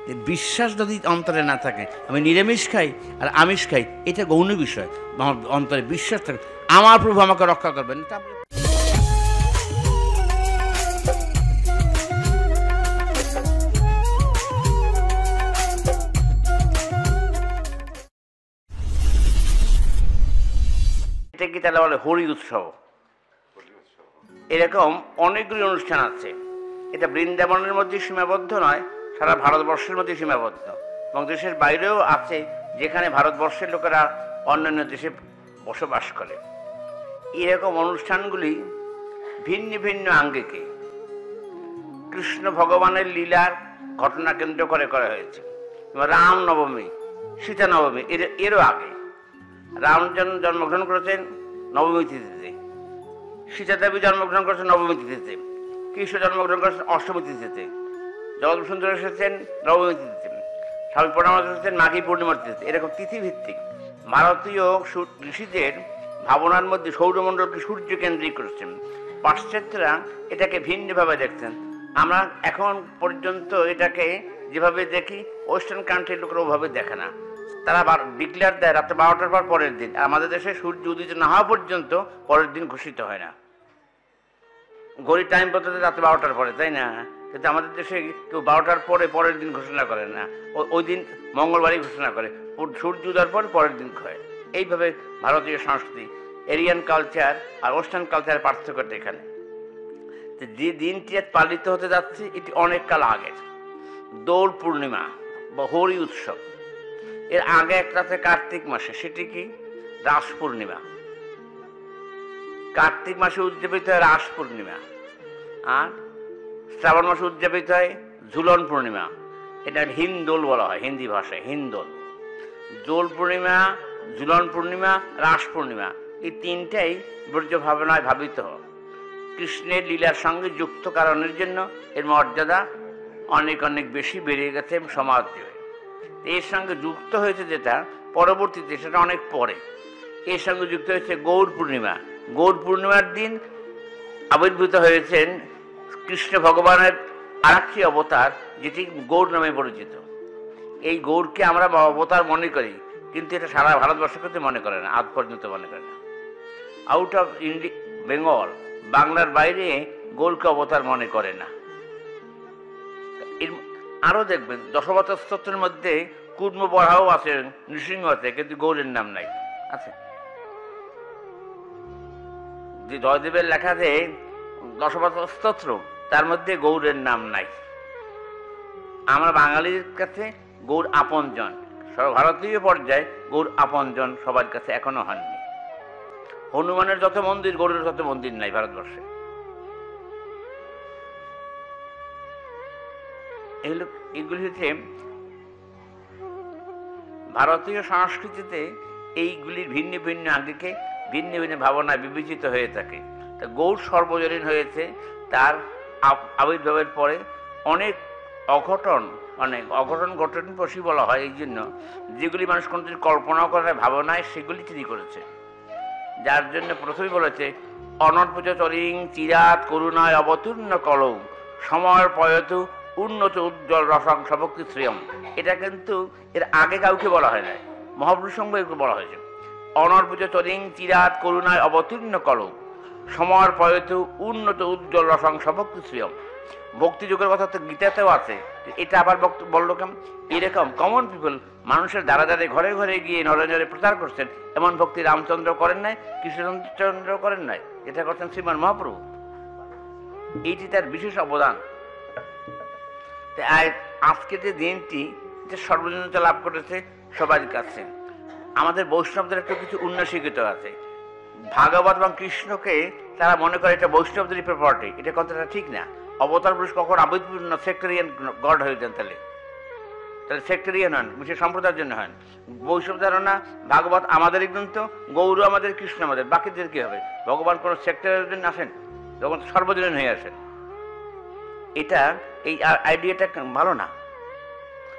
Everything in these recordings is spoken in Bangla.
যে বিশ্বাস যদি অন্তরে না থাকে, আমি নিরামিষ খাই আর আমিষ খাই, এটা গৌণ বিষয়। আমার অন্তরে বিশ্বাস থাকে আমার প্রভু আমাকে রক্ষা করবেন। এটা কি তাহলে বলে হরি উৎসব? এরকম অনেকগুলি অনুষ্ঠান আছে। এটা বৃন্দাবনের মধ্যে সীমাবদ্ধ নয়, সারা ভারতবর্ষের মধ্যে সীমাবদ্ধ, এবং দেশের বাইরেও আছে, যেখানে ভারতবর্ষের লোকেরা অন্যান্য দেশে বসবাস করে। এরকম অনুষ্ঠানগুলি ভিন্ন ভিন্ন আঙ্গিকে কৃষ্ণ ভগবানের লীলার ঘটনা কেন্দ্র করে করা হয়েছে। রাম নবমী, সীতা নবমী, এরও আগে রাম জন্মগ্রহণ করেছেন নবমী তিথিতে, সীতা দেবী জন্মগ্রহণ করেছেন নবমী তিথিতে, কৃষ্ণ জন্মগ্রহণ করেছেন অষ্টমী তিথিতে, জগৎ সুন্দর এসেছেন নবমী তিথিতে, স্বামী প্রণামত এসেছেন মাঘী পূর্ণিমার তিথিতে। এরকম তিথিভিত্তিক ভারতীয় ঋষিদের ভাবনার মধ্যে সৌরমণ্ডলকে সূর্য কেন্দ্রিক করেছেন। পাশ্চাত্যরা এটাকে ভিন্নভাবে দেখতেন। আমরা এখন পর্যন্ত এটাকে যেভাবে দেখি, ওয়েস্টার্ন কান্ট্রির লোকেরা ওভাবে দেখে না। তারা ডিক্লেয়ার দেয় রাত্রে 12টার পর পরের দিন। আমাদের দেশে সূর্য উদিত না হওয়া পর্যন্ত পরের দিন ঘোষিত হয় না। ঘড়ির টাইম বলতে রাত্রে 12টার পরে, তাই না? কিন্তু আমাদের দেশে কেউ 12টার পরে পরের দিন ঘোষণা করে না, ওই দিন মঙ্গলবারই ঘোষণা করে, সূর্য উদয়ের পর পরের দিন হয়। এইভাবে ভারতীয় সংস্কৃতি, এরিয়ান কালচার আর ওয়েস্টার্ন কালচারের পার্থক্যটা এখানে। যে দিনটি পালিত হতে যাচ্ছে এটি অনেক কাল আগের, দোল পূর্ণিমা বা হরি উৎসব। এর আগে একটা আছে কার্তিক মাসে, সেটি কি রাস পূর্ণিমা। কার্তিক মাসে উদযাপিত হয় রাস পূর্ণিমা, আর শ্রাবণ মাসে উদযাপিত হয় ঝুলন পূর্ণিমা। এটা হিন্দোল বলা হয় হিন্দি ভাষায়, হিন্দোল। দোল পূর্ণিমা, ঝুলন পূর্ণিমা, রাস পূর্ণিমা, এই তিনটাই ব্রজ ভাবনায় ভাবিত। কৃষ্ণের লীলার সঙ্গে যুক্ত কারণের জন্য এর মর্যাদা অনেক অনেক বেশি বেড়ে গেছে সমাজ জুড়ে। এর সঙ্গে যুক্ত হয়েছে যেটা পরবর্তীতে, সেটা অনেক পরে, এর সঙ্গে যুক্ত হয়েছে গৌর পূর্ণিমা। গৌর পূর্ণিমার দিন আবির্ভূত হয়েছেন কৃষ্ণ ভগবানের আরেকটি অবতার, যেটি গৌর নামে পরিচিত। এই গৌরকে আমরা অবতার মনে করি, কিন্তু এটা সারা ভারতবর্ষ কিন্তু মনে করে না, আজ পর্যন্ত মনে করে না। আউট অফ বেঙ্গল, বাংলার বাইরে গৌরকে অবতার মনে করে না। আরও দেখবেন দশবতার স্তোত্রের মধ্যে কুর্ম বরাহও আছে, নৃসিংহ আছে, কিন্তু গৌরের নাম নাই। আছে যে জয়দেবের লেখা যে দশবতার স্তোত্র, তার মধ্যে গৌরের নাম নাই। আমরা বাঙালির কাছে গৌর আপনজন, সর্বভারতীয় পর্যায়ে গৌর আপনজন সবার কাছে এখনো হননি। হনুমানের যত মন্দির, গৌরের যত মন্দির নাই ভারতবর্ষে। এগুলি হচ্ছে ভারতীয় সংস্কৃতিতে, এইগুলির ভিন্ন ভিন্ন আঙ্গিকে ভিন্ন ভিন্ন ভাবনায় বিবেচিত হয়ে থাকে। তা গৌর সর্বজনীন হয়েছে, তার আবির্ভাবের পরে অনেক অঘটন ঘটনপশী বলা হয় এই জন্য, যেগুলি মানুষ কোনোদিন কল্পনা করার ভাবনায় সেগুলি তিনি করেছে। যার জন্য প্রথমেই বলেছে অনর্পজ চরিং চিরাত করুণায় অবতীর্ণ কলৌ সময়ের পয়তু উন্নত উজ্জ্বল রসং সভক্তি শ্রেয়ম। এটা কিন্তু এর আগে কাউকে বলা হয় না, মহাপুরুষ সঙ্গে বলা হয়েছে। অনর্পজ চরিং চিরাত করুণায় অবতীর্ণ কলৌ সময়ের পয়তু উন্নত উজ্জ্বল রসং সভক্তি শ্রেয়ম। ভক্তিযুগের কথা তো গীতাতেও আছে, এটা আবার বললো কেমন? এরকম কমন পিপল, মানুষের দ্বারা দ্বারে ঘরে ঘরে গিয়ে নরে নরে প্রচার করছেন, এমন ভক্তি রামচন্দ্র করেন নাই, কৃষ্ণচন্দ্র করেন নাই, এটা করছেন শ্রীমান মহাপ্রভু। এইটি তার বিশেষ অবদান। আজকে যে দিনটি সর্বজনীনতা লাভ করেছে সবার কাছে। আমাদের বৈষ্ণবদের একটা কিছু উন্নসিকতা আছে। ভাগবত এবং কৃষ্ণকে তারা মনে করে এটা বৈষ্ণবদেরই প্রপার্টি, এটা কথাটা ঠিক না। অবতার পুরুষ কখন আবির্ভূত সেক্টরিয়ান গড হয়ে যান, তাহলে সেক্টরিয়ান হন, বিশেষ সম্প্রদায়ের জন্য হন। বৈষ্ণব ধারণা ভাগবত আমাদেরই গ্রন্থ, গৌর আমাদের, কৃষ্ণ আমাদের, বাকিদের কি হবে? ভগবান কোনো সেক্টরের জন্য আসেন, তখন সর্বজনীন হয়ে আসেন। এটা এই আইডিয়াটা ভালো না।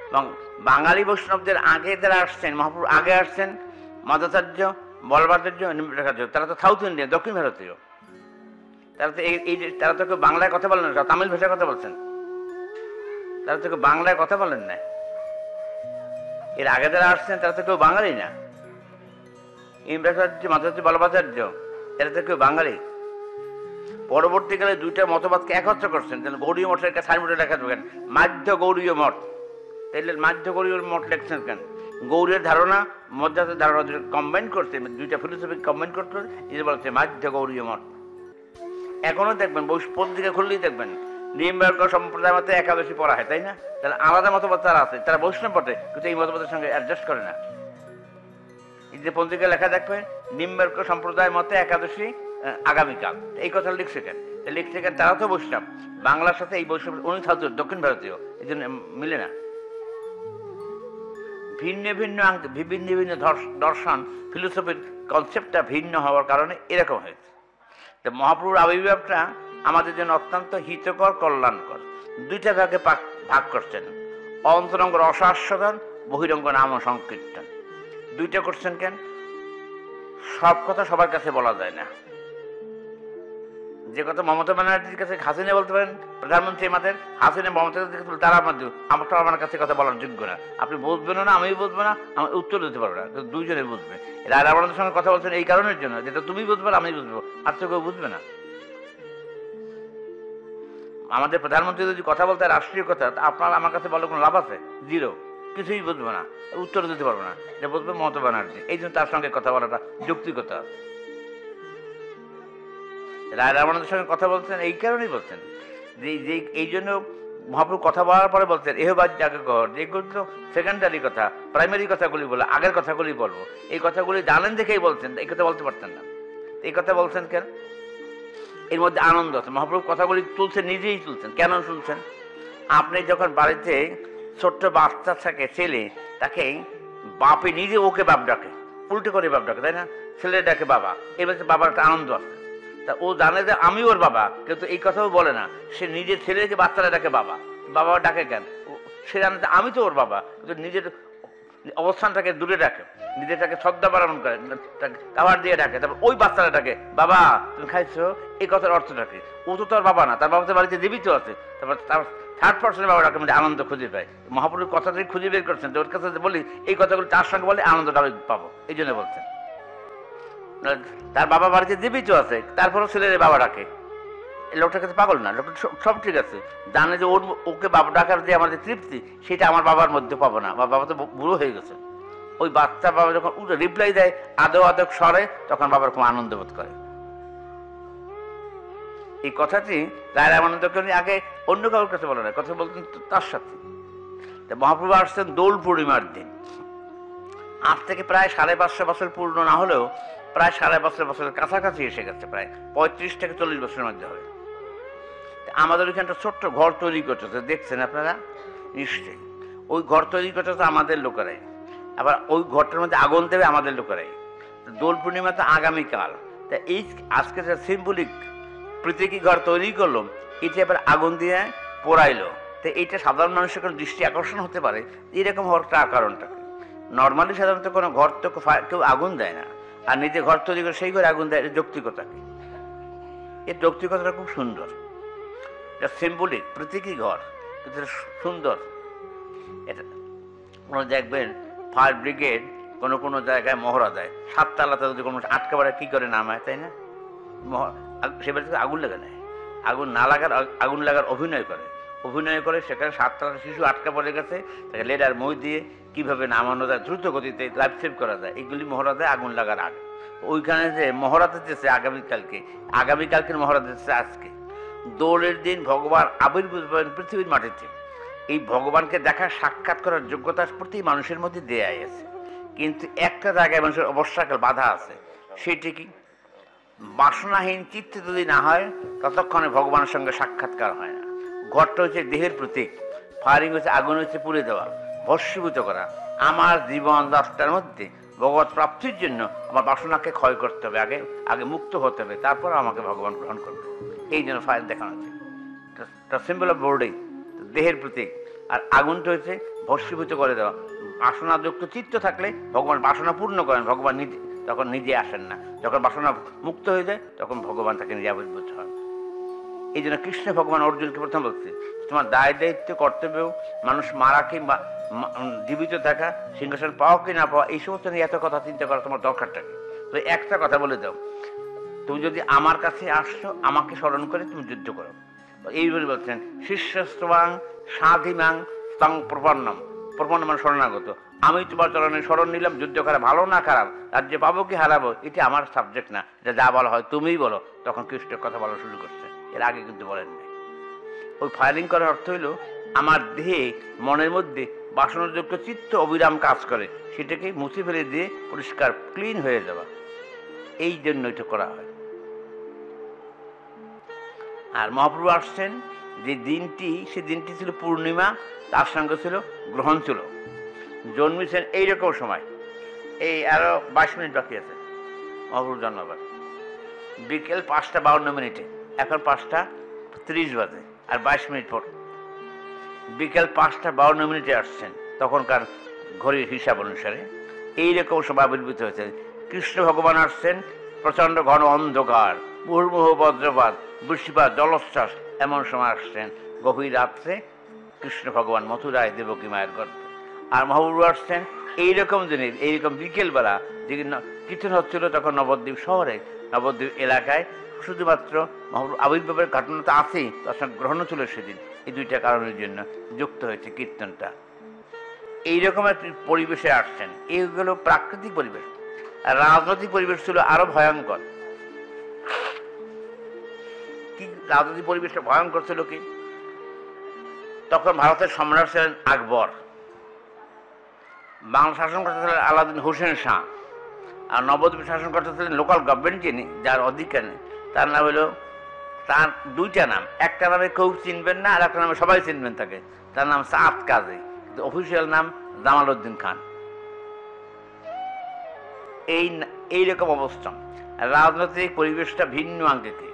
এবং বাঙালি বৈষ্ণবদের আগে যারা আসছেন, মহাপ্রভু আগে আসছেন, মাধবাচার্য, বলভদ্রাচার্য, নিম্বাচার্য, তারা তো সাউথ ইন্ডিয়ান, দক্ষিণ ভারতীয়। তারা তো কেউ বাংলায় কথা বলেন না, তামিল ভাষায় কথা বলছেন, তারা তো কেউ বাংলায় কথা বলেন না। এর আগে যারা আসছেন তারা তো কেউ বাঙালি না। ইমরাচার্য, মাধবাচার্য, বল্লভাচার্য, এরা তো কেউ বাঙালি। পরবর্তীকালে দুইটা মতবাদকে একত্র করছেন। গৌরীয় মঠের একটা সাইনবোর্ডে লেখা থাকেন মাধ্য গৌরীয় মঠ। তাইলে মাধ্য গৌরীয় মঠ লেখছেন কেন? গৌরের ধারণা মধ্যাতের ধারণা কম্বাইন করতে, দুইটা ফিলোসফি কম্বাইন করতে এই বলছে মাধ্য গৌরীয় মঠ। এখনো দেখবেন পত্রিকা খুললেই দেখবেন নিম্বার্ক সম্প্রদায় মতে একাদশী পড়া হয়, তাই না? তাহলে আলাদা মতবাদ তারা আছে, তারা বৈষ্ণব বটে, কিন্তু এই মতবাদের সঙ্গে অ্যাডজাস্ট করে না। এই যে পত্রিকা লেখা দেখবে নিম্বার্ক সম্প্রদায় মতে একাদশী আগামীকাল, এই কথা লিখছে কেন? লিখছে কেন? তারা তো বৈষ্ণব, বাংলার সাথে এই বৈষ্ণব উনি ছাত্র দক্ষিণ ভারতীয়, এই জন্য মিলে না। ভিন্ন ভিন্ন বিভিন্ন বিভিন্ন দর্শন ফিলোসফির কনসেপ্টটা ভিন্ন হওয়ার কারণে এরকম হয়েছে। তো মহাপ্রভুর আবির্ভাবটা আমাদের জন্য অত্যন্ত হিতকর, কল্যাণকর। দুইটা ভাগে ভাগ করছেন, অন্তরঙ্গ রসাস্বাদন, বহিরঙ্গ নাম সংকীর্তন। দুইটা করছেন কেন? সব কথা সবার কাছে বলা যায় না। যে কথা মমতা ব্যানার্জির কাছে হাসিনা বলতে পারেন, প্রধানমন্ত্রী আমাদের হাসিনা মমতা তারা আমার কাছে কথা বলার যোগ্য না। আপনি বুঝবেন না, আমি বুঝবো না, আমি উত্তর দিতে পারবো না, কিন্তু দুইজনে বুঝবে। রায় আমাদের সঙ্গে কথা বলছেন এই কারণের জন্য, যেটা তুমি বুঝবে না আমি বুঝবো, আর তো কেউ বুঝবে না। আমাদের প্রধানমন্ত্রী যদি কথা বলতে রাষ্ট্রীয় কথা, আপনার আমার কাছে বলে কোনো লাভ আছে? জিরো, কিছুই বুঝবো না, উত্তর দিতে পারবো না। যে বুঝবে মমতা ব্যানার্জি, এই জন্য তার সঙ্গে কথা বলাটা যৌক্তিকতা আছে। রায় রামানন্দের সঙ্গে কথা বলছেন এই কারণেই বলছেন যে এই জন্য মহাপ্রভু কথা বলার পরে বলছেন এহবাদ জাগে ঘর, যেগুলো তো সেকেন্ডারি কথা, প্রাইমারি কথাগুলি বলে, আগের কথাগুলি বলবো। এই কথাগুলি জানেন দেখেই বলছেন, এই কথা বলতে পারতেন না। এই কথা বলছেন কেন? এর মধ্যে আনন্দ আছে। মহাপ্রভু কথাগুলি তুলছেন, নিজেই তুলছেন। কেন শুনছেন? আপনি যখন বাড়িতে ছোট্ট বাচ্চা থাকে, ছেলে, তাকে বাপে নিজে ওকে বাপ ডাকে, উল্টে করে বাপ ডাকে, তাই না? ছেলে ডাকে বাবা, এর মধ্যে বাবার একটা আনন্দ আছে। তা ও জানে যে আমি ওর বাবা, কিন্তু এই কথাও বলে না। সে নিজের ছেলেকে বাচ্চারা ডাকে বাবা, বাবা ডাকে কেন? সে জানে যে আমি তো ওর বাবা, কিন্তু নিজের অবস্থানটাকে দূরে ডাকে, নিজেরটাকে শ্রদ্ধা পালন করে, খাবার দিয়ে ডাকে। তারপর ওই বাচ্চারা ডাকে বাবা তুমি খাইছো, এই কথার অর্থটাকে। ও তো তোর বাবা না, তার বাবা তো বাড়িতে জীবিত আছে। তারপর তার থার্ড পার্সনের বাবা ডাকে, মানে আনন্দ খুঁজে পায়। মহাপুরুষ কথাটাই খুঁজে বের করছেন, ওর কাছে বলি এই কথাগুলো তার সঙ্গে বলে আনন্দটা আমি পাবো, এই জন্য বলছেন। তার বাবা বাড়িতে জীবিত আছে, তারপরও ছেলের বাবা ডাকে। এই লোকটার কাছে পাগল না, লোকটা সব ঠিক আছে, জানে যে ওকে বাবা ডাকার যে আমাদের তৃপ্তি, সেটা আমার বাবার মধ্যে পাবো না। আমার বাবা তো বুড়ো হয়ে গেছে। ওই বাচ্চা বাবা যখন রিপ্লাই দেয় আদৌ আদৌ স্বরে, তখন বাবার খুব আনন্দ বোধ করে। এই কথাটি রায় রামানন্দকে আগে অন্য কারোর কাছে বলে না, কথা বলতেন তার সাথে। মহাপ্রভু আসছেন দোল পূর্ণিমার দিন। আজ থেকে প্রায় 550 বছর পূর্ণ না হলেও প্রায় 5.5 বছরের কাছাকাছি এসে গেছে, প্রায় 35 থেকে 40 বছরের মধ্যে হবে। আমাদের ওইখানটা ছোট্ট ঘর তৈরি করতেছে, দেখছেন আপনারা নিশ্চয়ই। ওই ঘর তৈরি করতেছে আমাদের লোকেরাই, আবার ওই ঘরটার মধ্যে আগুন দেবে আমাদের লোকেরাই। দোল পূর্ণিমা তো আগামীকাল। তা এই আজকে যে সিম্বলিক প্রতীকী ঘর তৈরি করলো, এটি আবার আগুন দিয়ে পোড়াইলো। তো এইটা সাধারণ মানুষের কোনো দৃষ্টি আকর্ষণ হতে পারে, এরকম হওয়ার কারণটা। নর্মালি সাধারণত কোনো ঘর তো কেউ আগুন দেয় না, আর নিজে ঘর তৈরি করে সেই ঘরে আগুন দেয়। এটা যৌক্তিকতাকে, এই যৌক্তিকতাটা খুব সুন্দর। এটা সিম্বলিক প্রতীকী ঘর, কিন্তু সুন্দর। এটা কোনো দেখবেন ফায়ার ব্রিগেড কোনো কোনো জায়গায় মহড়া দেয়, 7 তালাতে যদি কোনো আটকে পড়ে কী করে নামায়, তাই না? সেবার থেকে আগুন লেগে নেয়, আগুন না লাগার আগুন লাগার অভিনয় করে সেখানে 7 তালার শিশু আটকা পড়ে গেছে, তাকে লেডার মই দিয়ে কীভাবে নামানো যায়, দ্রুত গতিতে লাইফ সেভ করা যায়, এইগুলি মহড়া দেয় আগুন লাগার আগে। ওইখানে যে মহড়া দিতেছে আগামীকালকে মহড়া দিতেছে আজকে। দোলের দিন ভগবান আবির্ভূত হবেন পৃথিবীর মাটিতে। এই ভগবানকে দেখার সাক্ষাৎ করার যোগ্যতা প্রতি মানুষের মধ্যে দেয়া আছে, কিন্তু একটা জায়গায় মানুষের অবশ্যকাল বাধা আছে। সেটি কি? বাসনাহীন চিত্তে যদি না হয়, ততক্ষণে ভগবানের সঙ্গে সাক্ষাৎকার হয় না। ঘরটা হচ্ছে দেহের প্রতীক, ফায়ারিং হচ্ছে আগুন হচ্ছে পুড়ে দেওয়া, ভস্মীভূত করা। আমার জীবন যাত্রার মধ্যে ভগবত প্রাপ্তির জন্য আমার বাসনাকে ক্ষয় করতে হবে, আগে মুক্ত হতে হবে, তারপর আমাকে ভগবান গ্রহণ করবে। এই জন্য ফায়ার দেখানো হচ্ছে, সিম্বল অফ বোর্ডিং, দেহের প্রতীক। আর আগুনটা হচ্ছে ভস্মীভূত করে দেওয়া। বাসনাযুক্ত চিত্ত থাকলে ভগবান বাসনা পূর্ণ করেন, ভগবান তখন নিজে আসেন না। যখন বাসনা মুক্ত হয়ে যায়, তখন ভগবান তাকে নিজে আবির্ভূত হন। এই জন্য কৃষ্ণ ভগবান অর্জুনকে প্রথম বলছে তোমার দায় দায়িত্ব কর্তব্য, মানুষ মারা কিংবা জীবিত থাকা, সিংহাসন পাওয়া কি না পাওয়া, এই সমস্ত নিয়ে এত কথা চিন্তা করা তোমার দরকারটা কি? তো একটা কথা বলে দাও, তুমি যদি আমার কাছে আসছো, আমাকে স্মরণ করে তুমি যুদ্ধ করো। এইভাবে বলছেন, শিষ্যস্ত্রবাং সাধিমাং তং প্রপন্নম। প্রপন্ন মানে শরণাগত। আমি তোমার চরণে স্মরণ নিলাম, যুদ্ধ করা ভালো না খারাপ, রাজ্য পাবো কি হারাবো, এটা আমার সাবজেক্ট না, এটা যা বলা হয় তুমিই বলো। তখন কৃষ্ণের কথা বলা শুরু করছে, এর আগে কিন্তু বলেননি। ওই ফায়ারিং করার অর্থ হইল আমার দেহে মনের মধ্যে বাসনাযোগ্য চিত্ত অবিরাম কাজ করে, সেটাকে মুছে ফেলে দিয়ে পরিষ্কার ক্লিন হয়ে যাওয়া, এই জন্য এটা করা হয়। আর মহাপ্রভু আসছেন যে দিনটি, সে দিনটি ছিল পূর্ণিমা, তার সঙ্গে ছিল গ্রহণ ছিল। জন্মেছেন এইরকম সময়, এই আরো 22 মিনিট বাকি আছে মহাপ্রভু জন্মবার, বিকেল 5:52। এখন 5:30 বাজে, আর 22 মিনিট পর বিকেল 5:52 আসছেন। তখনকার ঘড়ির হিসাব অনুসারে এইরকম সময় আবির্ভূত হয়েছে। কৃষ্ণ ভগবান আসছেন, প্রচণ্ড ঘন অন্ধকার, মুহুর্মুহু বজ্রপাত, বৃষ্টিপাত, জলোচ্ছ্বাস, এমন সময় আসছেন গভীর রাত্রে কৃষ্ণ ভগবান মথুরায় দেবকী মায়ের গর্ভে। আর মহাপ্রভু আসছেন এইরকম দিনে, এইরকম বিকেলবেলা যেদিন কীর্তন হচ্ছিল, তখন নবদ্বীপ শহরে, নবদ্বীপ এলাকায়। শুধুমাত্র মহাপ্রভু আবির্ভাবের ঘটনা তো আছেই, তার সঙ্গে গ্রহণও ছিল সেদিন। এই দুইটা কারণের জন্য যুক্ত হয়েছে কীর্তনটা। এইরকম একটি পরিবেশে আসছেন। এইগুলো প্রাকৃতিক পরিবেশ। আর রাজনৈতিক পরিবেশ ছিল আরো ভয়ঙ্কর। কি রাজনৈতিক পরিবেশটা ভয়ঙ্কর ছিল কি? তখন ভারতের সম্রাট ছিলেন আকবর, বাংলা শাসন করতেছিলেন আলাউদ্দিন হোসেন শাহ, আর নবদ্বীপ শাসন করতেছিলেন লোকাল গভর্নমেন্ট যিনি, যার অধিকার নেই, তার নাম হলো, তার দুইটা নাম, একটা নামে কেউ চিনবেন না, আর একটা নামে সবাই চিনবেন তাকে, তার নাম সাত কাজী, কিন্তু অফিসিয়াল নাম জামালউদ্দিন খান। এইরকম অবস্থা। রাজনৈতিক পরিবেশটা ভিন্ন আঙ্গিকে,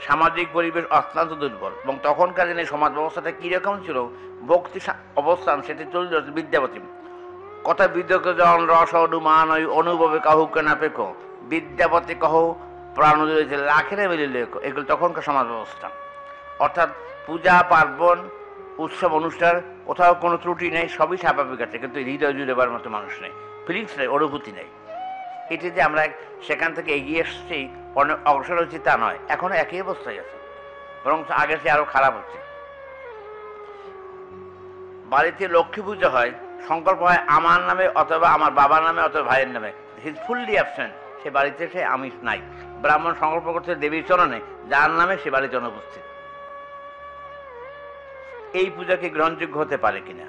সামাজিক পরিবেশ অত্যন্ত দুর্বল। এবং তখনকার দিনে সমাজ ব্যবস্থাটা কীরকম ছিল, ভক্তি অবস্থান, সেটি চলল বিদ্যাপতি। কথা বিদ্যক জন রস অনুমান অনুভবে কাহুকে না পেখো, বিদ্যাপতি কহ প্রাণ লাখেরে মিলিলে, এগুলো তখনকার সমাজ ব্যবস্থা। অর্থাৎ পূজা পার্বণ, উৎসব অনুষ্ঠান, কোথাও কোনো ত্রুটি নেই, সবই স্বাভাবিক আছে, কিন্তু হৃদয় জুড়েবার মতো মানুষ নেই, ফিলিংস নেই, অনুভূতি নেই। এটি যে আমরা সেখান থেকে এগিয়ে এসেছি, অনেক অগ্রসর হচ্ছি তা নয়, এখনো একই অবস্থায় আছে, বরং আগের চেয়ে আরো খারাপ হচ্ছে। বাড়িতে লক্ষ্মী পুজো হয়, সংকল্প হয় আমার নামে অথবা আমার বাবার নামে অথবা ভাইয়ের নামে, হি ইজ ফুললি অ্যাবসেন্ট, সে বাড়িতে সে আমিষ নাই। ব্রাহ্মণ সংকল্প করছে দেবীর চরণে, যার নামে সে বাড়িতে অনুপস্থিত। এই পূজা কি গ্রহণযোগ্য হতে পারে কিনা?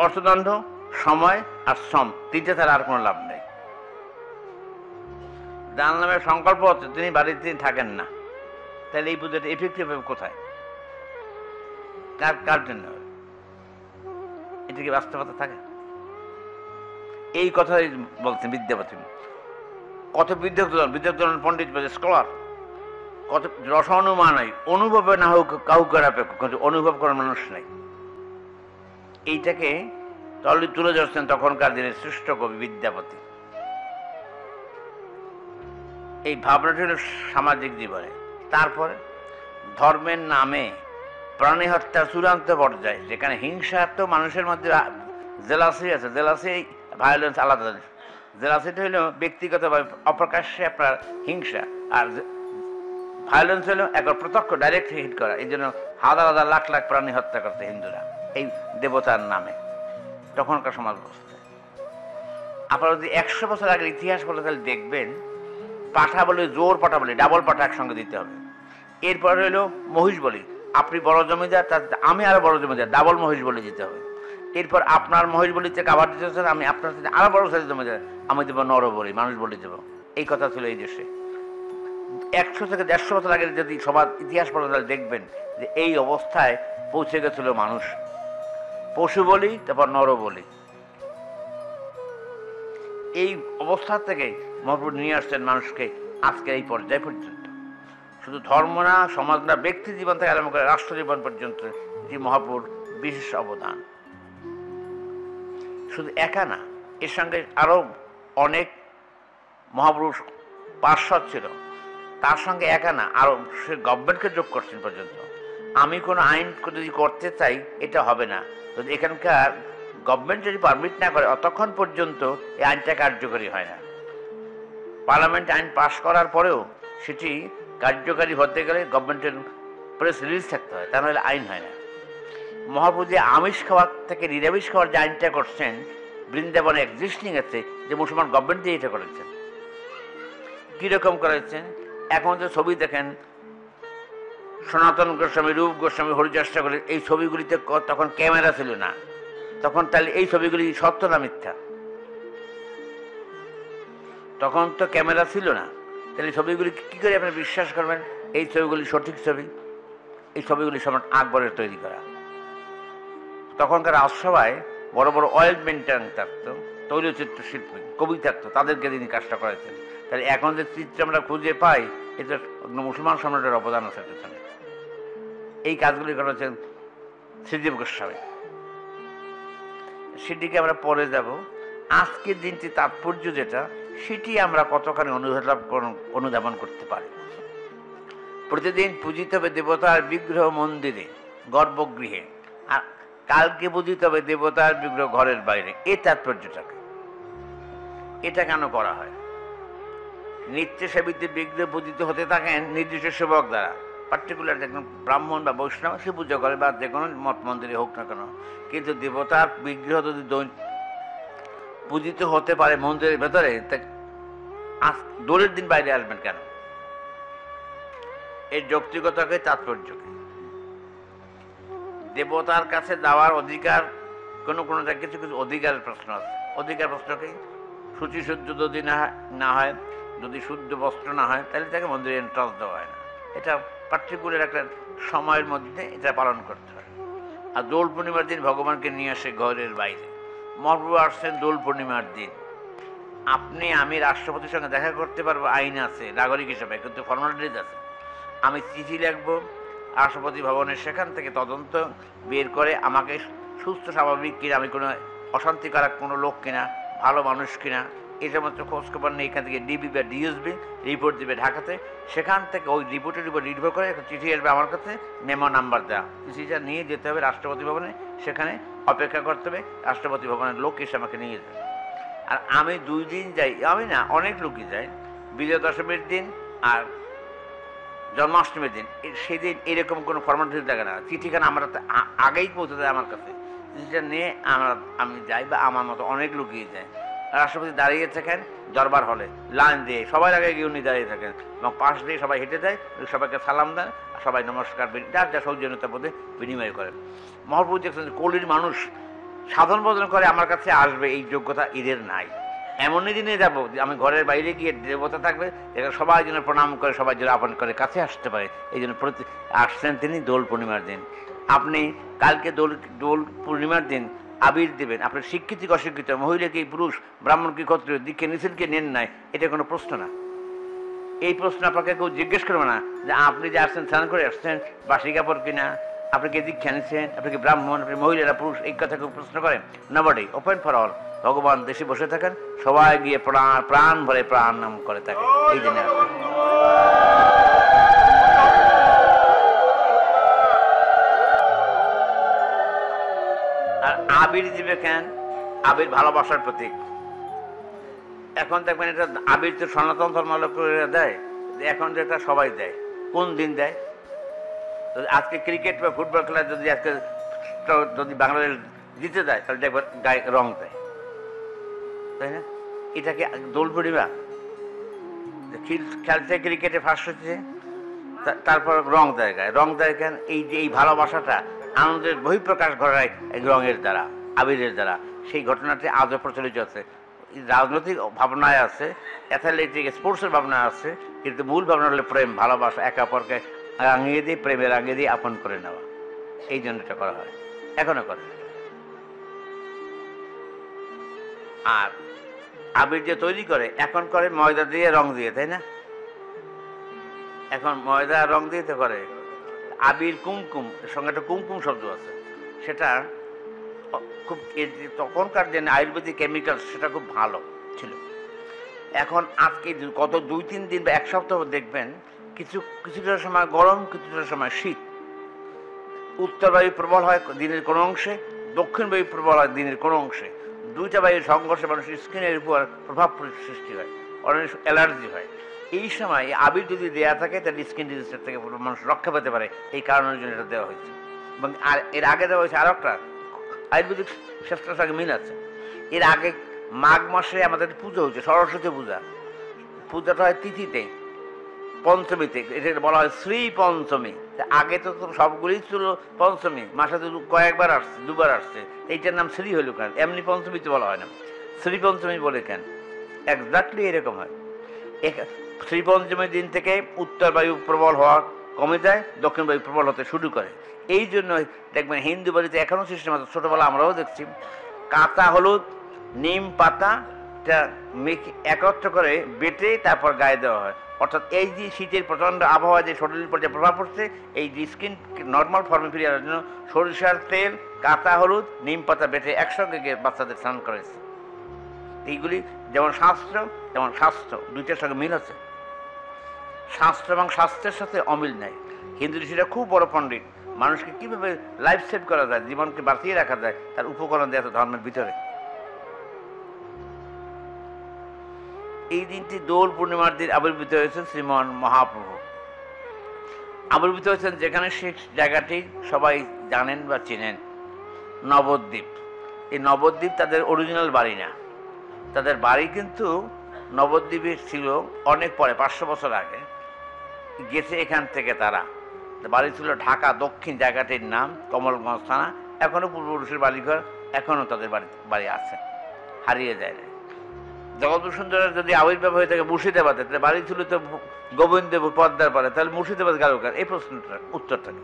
অর্থদণ্ড, সময় আর শ্রম, তিনটে তার আর কোনো লাভ নেই। যার নামে সংকল্প হচ্ছে তিনি বাড়িতে থাকেন না, তাহলে এই পুজোটা এফেক্টিভ হবে কোথায়, কার জন্য? এটা কি বাস্তবতা থাকে? এই কথাই বলছেন বিদ্যাপতি। কত বিদ্যাপতি পণ্ডিত স্কলার, কত রস অনুমান হয়, অনুভবে না হোক কাউকে কিন্তু অনুভব করার মানুষ নেই। এইটাকে তুলে ধরছেন তখনকার দিনের শ্রেষ্ঠ কবি বিদ্যাপতি। এই ভাবনাটি হল সামাজিক জীবনে। তারপরে ধর্মের নামে প্রাণী হত্যার চূড়ান্ত পর্যায়ে, যেখানে হিংসা তো মানুষের মধ্যে জেলাসি আছে, জেলাসি ভায়োলেন্স আলাদা। জেলাসিটা হলো ব্যক্তিগতভাবে অপ্রকাশ্যে আপনার হিংসা, আর ভায়োলেন্স হলো একবার প্রত্যক্ষ ডাইরেক্ট হিট করা। এই জন্য হাজার হাজার লাখ লাখ প্রাণী হত্যা করতে হিন্দুরা এই দেবতার নামে তখনকার সমাজ ব্যবস্থায়। আপনারা যদি 100 বছর আগের ইতিহাস বলে তাহলে দেখবেন, পাঠা বলে, জোর পাঠা বলে, ডাবল পাঠা একসঙ্গে দিতে হবে। এরপর হলো মহিষ বলি, আপনি বড় জমিদার, তার আমি আরো বড় জমিদার, ডাবল মহিষ বলি দিতে হবে। এরপর আপনার মহিষ বলি থেকে আবার দিতে হচ্ছে, আমি আপনার সাথে আরো বড় সাইজ জমিদার, আমি দেবো নর বলি, মানুষ বলি দেবো। এই কথা ছিল এই দেশে। 100 থেকে 150 বছর আগে যদি সমাজ ইতিহাস পড়ে তাহলে দেখবেন যে এই অবস্থায় পৌঁছে গেছিল মানুষ। পশু বলি, তারপর নর বলি। এই অবস্থা থেকে মহাপ্রভু নিয়ে আসছেন মানুষকে আজকের এই পর্যায় পর্যন্ত। শুধু ধর্ম না, সমাজ না, ব্যক্তি জীবন থেকে আরম্ভ করে রাষ্ট্র জীবন পর্যন্ত এটি মহাপ্রভুর বিশেষ অবদান। শুধু একা না, এর সঙ্গে আরো অনেক মহাপুরুষ পার্শ্বদ ছিল, তার সঙ্গে একা না, আরো সে গভর্নমেন্টকে যোগ করছেন পর্যন্ত। আমি কোনো আইন যদি করতে চাই এটা হবে না, যদি এখানকার গভর্নমেন্ট যদি পারমিট না করে ততক্ষণ পর্যন্ত এই আইনটা কার্যকরী হয় না। পার্লামেন্ট আইন পাশ করার পরেও সেটি কার্যকারী হতে গেলে গভর্নমেন্টের প্রেস রিলিজ থাকতে হয়, তা নাহলে আইন হয় না। মহাপ্রভু যে আমিষ খাওয়ার থেকে নিরামিষ খাওয়ার যে আইনটা করছেন বৃন্দাবনে এক্সিস্টিং আছে, যে মুসলমান গভর্নমেন্ট দিয়ে এটা করেছেন। কীরকম করেছেন? এখন যে ছবি দেখেন সনাতন গোস্বামী, রূপ গোস্বামী, হরিদাস ঠাকুর, এই ছবিগুলিতে তখন ক্যামেরা ছিল না, তখন তাহলে এই ছবিগুলি সত্য না মিথ্যা? তখন তো ক্যামেরা ছিল না, তাহলে ছবিগুলি কী করে আপনি বিশ্বাস করবেন এই ছবিগুলি সঠিক ছবি? এই ছবিগুলি সম্রাট আকবরের তৈরি করা। তখনকার রাজসভায় বড় বড় অয়েল পেন্টার থাকতো, তৈলচিত্র শিল্পী, কবি থাকতো, তাদেরকে তিনি কাজটা করেছেন। তাহলে এখন যে চিত্র আমরা খুঁজে পাই এটা মুসলমান সম্রাটের অবদান আছে পেছনে। এই কাজগুলি করেছেন শ্রীদেব গোস্বামী। সেটিকে আমরা পরে যাব। আজকের দিনটি তাৎপর্য যেটা, সেটি আমরা কতখানি অনুধাবন করতে পারি। প্রতিদিন পূজিত হবে দেবতার বিগ্রহ মন্দিরে, গর্ভগৃহে, আর কালকে পূজিত হবে দেবতার বিগ্রহ ঘরের বাইরে। এই তাৎপর্যটাকে, এটা কেন করা হয়? নিত্য সেবিত বিগ্রহ পূজিত হতে থাকেন নির্দিষ্ট সেবক দ্বারা, পার্টিকুলার একজন ব্রাহ্মণ বা বৈষ্ণব সে পুজো করে, বা যে কোনো মঠ মন্দিরে হোক না কেন। কিন্তু দেবতার বিগ্রহ যদি পূজিত হতে পারে মন্দিরের ভেতরে, দোলের দিন বাইরে আসবেন কেন? এর যৌক্তিকতাকে, তাৎপর্যকে, দেবতার কাছে যাওয়ার অধিকার, কোনো কিছু কিছু অধিকারের প্রশ্ন আছে। অধিকার প্রশ্নকে শুচিশুদ্ধ যদি না হয়, যদি শুদ্ধ বস্ত্র না হয়, তাহলে তাকে মন্দিরে এন্ট্রান্স দেওয়া হয় না। এটা পার্টিকুলার একটা সময়ের মধ্যে এটা পালন করতে হয়। আর দোল পূর্ণিমার দিন ভগবানকে নিয়ে আসে ঘরের বাইরে। মহাপ্রভু আসছেন দোল পূর্ণিমার দিন। আপনি আমি রাষ্ট্রপতির সঙ্গে দেখা করতে পারবো, আইন আছে নাগরিক হিসাবে, কিন্তু ফর্মালিটিজ আছে। আমি চিঠি লিখবো রাষ্ট্রপতি ভবনের, সেখান থেকে তদন্ত বের করে আমাকে সুস্থ স্বাভাবিক কিনা, আমি কোনো অশান্তিকারক কোনো লোক কিনা, ভালো মানুষ কিনা, এই সমস্ত খোঁজখবর নিয়ে এখান থেকে ডিবি বা ডিএসবি রিপোর্ট দেবে ঢাকাতে। সেখান থেকে ওই রিপোর্টের উপর নির্ভর করে একটা চিঠি আসবে আমার কাছে, মেমো নাম্বার দেওয়া। চিঠিটা নিয়ে যেতে হবে রাষ্ট্রপতি ভবনে, সেখানে অপেক্ষা করতে হবে, রাষ্ট্রপতি ভবনের লোক এসে আমাকে নিয়ে যাবে। আর আমি 2 দিন যাই, আমি না অনেক লোকই যায়, বিজয়া দশমীর দিন আর জন্মাষ্টমীর দিন। সেদিন এরকম কোনো ফর্মালিটি থাকে না, চিঠিখানা আমরা আগেই পৌঁছে দেয় আমার কাছে। চিঠিটা নিয়ে আমি যাই, বা আমার মতো অনেক লোকই যায়। রাষ্ট্রপতি দাঁড়িয়ে থাকেন দরবার হলে লাইন দিয়ে, সবার আগে গিয়ে উনি দাঁড়িয়ে থাকেন, এবং পাশ দিয়ে সবাই হেঁটে যায়, সবাইকে সালাম দেন, সবাই নমস্কার, যার যা সৌজন্যতা বোধে বিনিময় করেন। মহাপ্রভু দেখছেন কলির মানুষ সাধন ভজন করে আমার কাছে আসবে, এই যোগ্যতা এদের নাই। এমনই দিনে যাব যে আমি ঘরের বাইরে গিয়ে দেবতা থাকবে, এখানে সবাই যেন প্রণাম করে, সবাই যেন আপন করে কাছে আসতে পারে। এই জন্য আসছেন তিনি দোল পূর্ণিমার দিন। আপনি কালকে দোল পূর্ণিমার দিন আবির দেবেন, আপনার শিক্ষিত কি অশিক্ষিত, মহিলা কি পুরুষ, ব্রাহ্মণ কি ক্ষত্রিয়, দীক্ষা নিছেন কি নেন নাই, এটা কোনো প্রশ্ন না। এই প্রশ্ন আপনাকে কেউ জিজ্ঞেস করবে না যে আপনি যে আসছেন স্নান করে আসছেন, বাসি কাপড় কিনা, আপনি কি দীক্ষা নিচ্ছেন, আপনি কি ব্রাহ্মণ, আপনি মহিলারা পুরুষ, এই কথা কেউ প্রশ্ন করেন? Nobody, open for all. ভগবান দেশে বসে থাকেন, সবাই গিয়ে প্রাণ ভরে প্রাণ নাম করে থাকে এই দিনে। আর আবির দিবে কেন? আবির ভালোবাসার প্রতীক। এখন দেখবেন এটা আবির তো সনাতন ধর্মাবলম্বীরা দেয়, এখন যেটা সবাই দেয়। কোন দিন দেয়? আজকে ক্রিকেট বা ফুটবল খেলা যদি বাংলাদেশ জিতে দেয়, তাহলে দেখবেন গায়ে রং দেয়, তাই না? এটাকে দোল পূর্ণিমা খেলতে, ক্রিকেটে ফার্স্ট হচ্ছে, তারপর রং দেয় গায়ে। রং দেয় কেন? এই যে এই ভালোবাসাটা, আনন্দের বহিঃপ্রকাশ ঘটায় এই রঙের দ্বারা, আবিরের দ্বারা। সেই ঘটনাটি আজও প্রচলিত আছে। রাজনৈতিক ভাবনায় আছে, অ্যাথলেটিক স্পোর্টসের ভাবনায় আছে, কিন্তু মূল ভাবনা হলো প্রেম, ভালোবাসা, একে অপরকে রাঙিয়ে দিয়ে, প্রেমে রাঙিয়ে দিয়ে আপন করে নেওয়া। এই জন্য এটা করা হয়, এখনো করে। আর আবির যে তৈরি করে, এখন করে ময়দা দিয়ে, রং দিয়ে, তাই না? এখন ময়দা রং দিয়ে তো করে। আবির কুমকুম, সঙ্গে একটা কুমকুম শব্দ আছে, সেটা খুব তখনকার যে আয়ুর্বেদিক কেমিক্যাল, সেটা খুব ভালো ছিল। এখন আজকে গত 2-3 দিন বা 1 সপ্তাহ দেখবেন কিছুটা সময় গরম, কিছুটা সময় শীত। উত্তর বায়ু প্রবল হয় দিনের কোনো অংশে, দক্ষিণ বায়ু প্রবল হয় দিনের কোনো অংশে। দুইটা বায়ুর সংঘর্ষে মানুষের স্কিনের উপর প্রভাব সৃষ্টি হয়, অনেক অ্যালার্জি হয়। এই সময় আবির যদি দেওয়া থাকে তাহলে স্কিন ডিজিজের থেকে মানুষ রক্ষা পেতে পারে, এই কারণের জন্য এটা দেওয়া হয়েছে। এবং আর এর আগে দেওয়া হয়েছে আরও একটা আয়ুর্বেদিক শাস্ত্রের সঙ্গে মিল আছে। এর আগে মাঘ মাসে আমাদের পুজো হচ্ছে, সরস্বতী পূজা। পূজাটা হয় তিথিতে, পঞ্চমীতে, এটা বলা হয় শ্রী পঞ্চমী। আগে তো সবগুলোই ছিল পঞ্চমী, মাসে তো কয়েকবার আসছে, দুবার আসছে, এইটার নাম শ্রী হইল কেন? এমনি পঞ্চমীতে বলা হয় না, শ্রী পঞ্চমী বলে কেন? এক্স্যাক্টলি এরকম হয়। শ্রী পঞ্চমীর দিন থেকে উত্তর বায়ু প্রবল হওয়া কমে যায়, দক্ষিণ বায়ু প্রবল হতে শুরু করে। এই জন্য দেখবেন হিন্দু বাড়িতে এখনও সিস্টেম আছে, ছোটোবেলা আমরাও দেখছি, কাঁচা হলুদ, নিম পাতা একত্র করে বেটে তারপর গায়ে দেওয়া হয়। অর্থাৎ এই যে শীতের প্রচণ্ড আবহাওয়া যে শরীরের উপর যে প্রভাব পড়ছে, এই স্কিন নর্মাল ফর্মে ফিরে আসার জন্য সরিষার তেল, কাঁচা হলুদ, নিম পাতা বেটে একসঙ্গে গিয়ে বাচ্চাদের স্নান করেছে। এইগুলি যেমন শাস্ত্র তেমন স্বাস্থ্য, দুইটার সঙ্গে মিল আছে। শাস্ত্র এবং স্বাস্থ্যের সাথে অমিল নাই। হিন্দু ঋষিরা খুব বড় পণ্ডিত, মানুষকে কীভাবে লাইফ সেভ করা যায়, জীবনকে বাঁচিয়ে রাখা যায়, তার উপকরণ দেওয়া আছে ধর্মের ভিতরে। এই দিনটি দোল পূর্ণিমার দিন আবির্ভূত হয়েছেন শ্রীমান মহাপ্রভু। আবির্ভূত হয়েছেন যেখানে সেই জায়গাটি সবাই জানেন বা চেনেন, নবদ্বীপ। এই নবদ্বীপ তাদের অরিজিনাল বাড়ি না, তাদের বাড়ি কিন্তু নবদ্বীপে ছিল অনেক পরে, 500 বছর আগে গেছে এখান থেকে তারা। বাড়ি ছিল ঢাকা দক্ষিণ, জায়গাটির নাম কমলগঞ্জ থানা। এখনও পূর্বপুরুষের বাড়িঘর এখনও তাদের বাড়ি আছে, হারিয়ে যায় না। জগৎ সুন্দরের যদি আবির্ভাব হয়ে থাকে মুর্শিদাবাদে, তাহলে বাড়ি ছিল তো গোবিন্দপুর পদ্মার পারে, তাহলে মুর্শিদাবাদ গেল কেন? এই প্রশ্নটার উত্তর থাকে,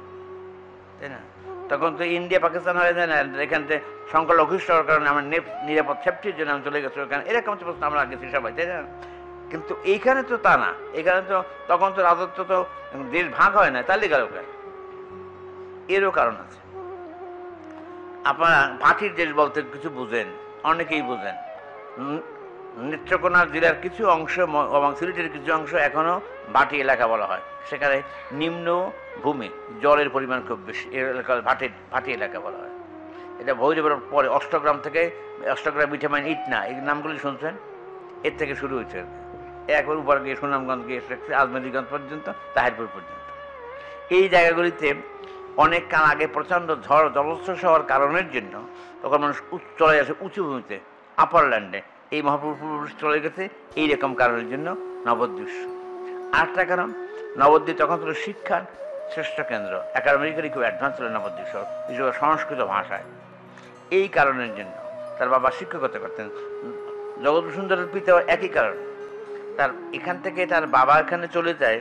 তাই না? তখন তো ইন্ডিয়া পাকিস্তান হয়ে যায় না, এখান থেকে সংখ্যালঘিষ্ঠ হওয়ার কারণে আমার নিরাপদ সেফটির জন্য আমি চলে গেছি ওখানে, এরকম হচ্ছে প্রশ্ন আমরা গেছি সবাই, তাই না? কিন্তু এইখানে তো তা না, এখানে তো তখন তো রাজত্ব তো দেশ ভাগ হয় না, তাহলে গেল কেন? এরও কারণ আছে। আপনারা ভাটির দেশ বলতে কিছু বুঝেন, অনেকেই বুঝেন। নেত্রকোনা জেলার কিছু অংশ এবং সিলেটের কিছু অংশ এখনও ভাটি এলাকা বলা হয়। সেখানে নিম্ন ভূমি, জলের পরিমাণ খুব বেশি, এ এলাকা ভাটি এলাকা বলা হয়। এটা ভৈরবের পরে অষ্টগ্রাম থেকে, অষ্টগ্রাম ভিটামিন ইটনা, এই নামগুলি শুনছেন, এর থেকে শুরু হয়েছে। একবার উপর গিয়ে সুনামগঞ্জ গিয়ে আজমেরিগঞ্জ পর্যন্ত, তাহিরপুর পর্যন্ত। এই জায়গাগুলিতে অনেক কাল আগে প্রচণ্ড ঝড় জলস্রোত হওয়ার কারণের জন্য তখন মানুষ চলে আসে উঁচু ভূমিতে, আপার ল্যান্ডে। এই মহাপুরুষ চলে গেছে এইরকম কারণের জন্য নবদ্বীপ। আরেকটা কারণ, নবদ্বীপ তখন ছিল শিক্ষার শ্রেষ্ঠ কেন্দ্র, একাডেমিক্যালি খুব অ্যাডভান্স ছিল নবদ্বীপ শহর, বিশেষ করে সংস্কৃত ভাষায়। এই কারণের জন্য তার বাবা শিক্ষকতা করতেন। জগৎ সুন্দরের পিতা একই কারণ, তার এখান থেকে তার বাবা এখানে চলে যায়,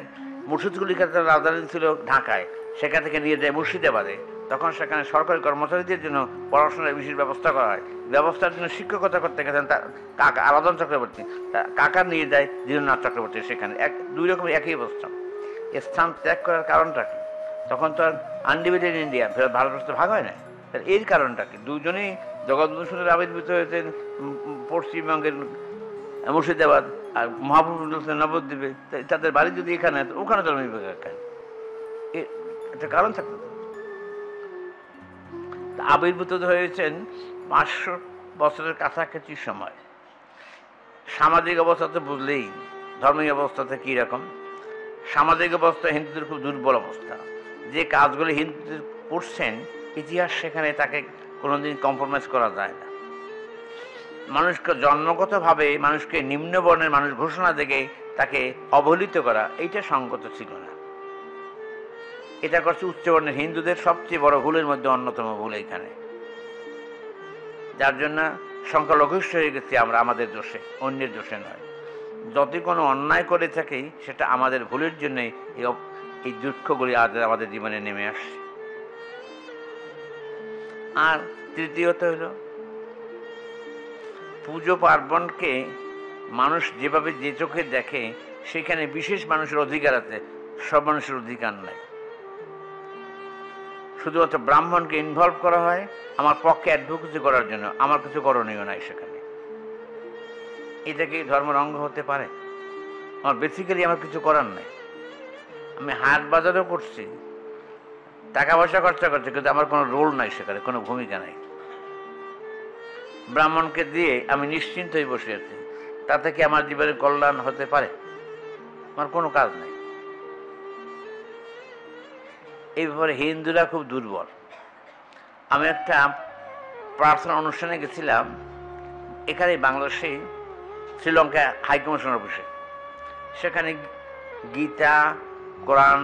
মুর্শিদকুলিখার তার রাজধানী ছিল ঢাকায়, সেখান থেকে নিয়ে যায় মুর্শিদাবাদে। তখন সেখানে সরকারি কর্মচারীদের জন্য পড়াশোনার বিশেষ ব্যবস্থা করা হয়। ব্যবস্থার জন্য শিক্ষকতা করতে গেছেন তার কাকা আরাধন চক্রবর্তী, কাকা নিয়ে যায় দীননাথ চক্রবর্তী। সেখানে দুই রকম একই অবস্থা। স্থান ত্যাগ করার কারণটা কি? তখন তো আর আনডিভাইডেড ইন্ডিয়া, ভারতবর্ষ ভাগ হয় না। এর কারণটা কি? দুজনেই জগৎবন্ধু সুন্দর আবির্ভূত হয়েছেন পশ্চিমবঙ্গের মুর্শিদাবাদ, আর মহাপ্রভু নবদ্বীপে। তাদের বাড়ি যদি এখানে, ওখানে জন্মবিবেক কেন? একটা কারণ থাকতো। আবির্ভূত হয়েছেন 500 বছরের কাছাকাছি সময়। সামাজিক অবস্থা তো বুঝলেই, ধর্মীয় অবস্থাতে কী রকম। সামাজিক অবস্থা হিন্দুদের খুব দুর্বল অবস্থা। যে কাজগুলি হিন্দুদের করছেন, ইতিহাস সেখানে তাকে কোনোদিন কম্প্রোমাইজ করা যায় না। মানুষকে জন্মগতভাবে মানুষকে নিম্নবর্ণের মানুষ ঘোষণা দেখে তাকে অবহেলিত করা, এইটা সঙ্গত ছিল না। এটা করছে উচ্চবর্ণের হিন্দুদের সবচেয়ে বড় ভুলের মধ্যে অন্যতম ভুল এইখানে, যার জন্য সংখ্যালঘিষ্ঠ হয়ে গেছি আমরা, আমাদের দোষে, অন্যের দোষে নয়। যদি কোনো অন্যায় করে থাকি সেটা আমাদের ভুলের জন্যই এই দুঃখগুলি আজ আমাদের জীবনে নেমে আসছে। আর তৃতীয়ত হল, পুজো পার্বণকে মানুষ যেভাবে যে চোখে দেখে, সেখানে বিশেষ মানুষের অধিকার আছে, সব মানুষের অধিকার নাই। শুধুমাত্র ব্রাহ্মণকে ইনভলভ করা হয় আমার পক্ষে অ্যাডভোকেসি করার জন্য, আমার কিছু করণীয় নাই সেখানে। এটা কি ধর্মের অঙ্গ হতে পারে? আমার বেসিক্যালি আমার কিছু করার নাই। আমি হাট বাজারও করছি, টাকা পয়সা খরচা করছে, কিন্তু আমার কোনো রোল নাই, সেখানে কোনো ভূমিকা নাই। ব্রাহ্মণকে দিয়ে আমি নিশ্চিন্ত হয়ে বসে আছি, তাতে কি আমার জীবনের কল্যাণ হতে পারে? আমার কোনো কাজ নেই। এই ব্যাপারে হিন্দুরা খুব দুর্বল। আমি একটা প্রার্থনা অনুষ্ঠানে গেছিলাম, এখানে বাংলাদেশে শ্রীলঙ্কা হাইকমিশন অফিসে। সেখানে গীতা, কোরআন,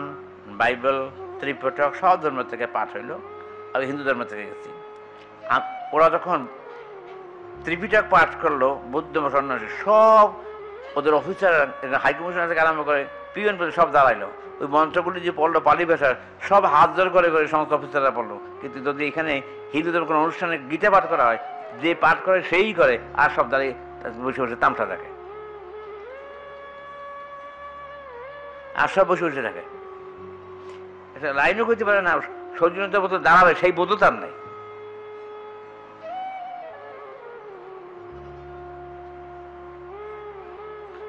বাইবেল, ত্রিপিটক সব ধর্ম থেকে পাঠ হইল। আমি হিন্দু ধর্ম থেকে গেছি। ওরা যখন ত্রিপিটক পাঠ করলো, বৌদ্ধ সন্ন্যাসী সব ওদের অফিসার, হাইকমিশন থেকে আরম্ভ করে পিওন পর্যন্ত সব দাঁড়াইলো। ওই মন্ত্রগুলি যে পড়লো পালি ভাষার, সব হাত জোর করে করে সমস্ত অফিসাররা পড়লো। কিন্তু যদি এখানে হিন্দুদের কোনো অনুষ্ঠানে গীতা পাঠ করা হয়, যে পাঠ করে সেই করে, আর সব দাঁড়িয়ে বসে বসে তামসা থাকে, আর সব বসে বসে থাকে। এটা লাইনও করতে পারে না, সৌজন্যতার মতো দাঁড়াবে সেই বোধও তার নাই।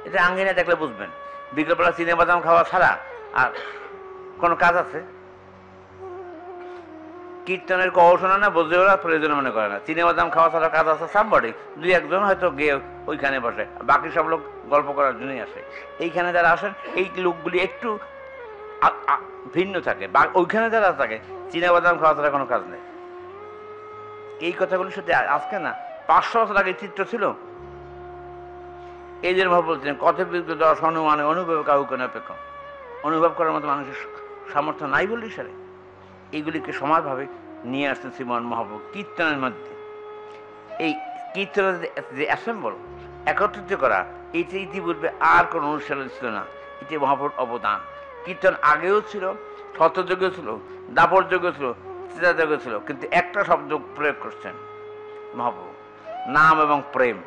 এটা আঙ্গিনা দেখলে বুঝবেন। বিকেলবেলা চিনে বাদাম খাওয়া ছাড়া আর কোনো কাজ আছে? কীর্তনের কও শোনা না, বোঝে ওরা, প্রয়োজন মনে করে না। চিনে বাদাম খাওয়া ছাড়া কাজ আছে সামবডি, দুই একজন হয়তো গিয়ে ওইখানে বসে, বাকি সব লোক গল্প করার জন্যই আসে। এইখানে যারা আসেন এই লোকগুলি একটু ভিন্ন থাকে, বা ওইখানে যারা থাকে চিনে বাদাম খাওয়া ছাড়া কোনো কাজ নেই। এই কথাগুলি সত্যি আজকে না, 500 বছর আগে চিত্র ছিল। এই যে ভাব বলছেন কত বিজ্ঞ দশ অনুমানে অনুভব কাউকে অপেক্ষা, অনুভব করার মতো মানুষের সামর্থ্য নাই বললেই সারে। এইগুলিকে সমানভাবে নিয়ে আসছেন শ্রীমন মহাপ্রভু কীর্তনের মধ্যে। এই কীর্তনের যে অ্যাসেম্বল, একত্রিত করা, এইটা ইতিপূর্বে আর কোনো অনুষ্ঠানে ছিল না। এটি মহাপ্রভুর অবদান। কীর্তন আগেও ছিল, সত্যযজ্ঞ ছিল, দাপর যজ্ঞ ছিল, ত্রেতাযজ্ঞ ছিল, কিন্তু একটা শব্দ প্রয়োগ করছেন মহাপ্রভু, নাম এবং প্রেম।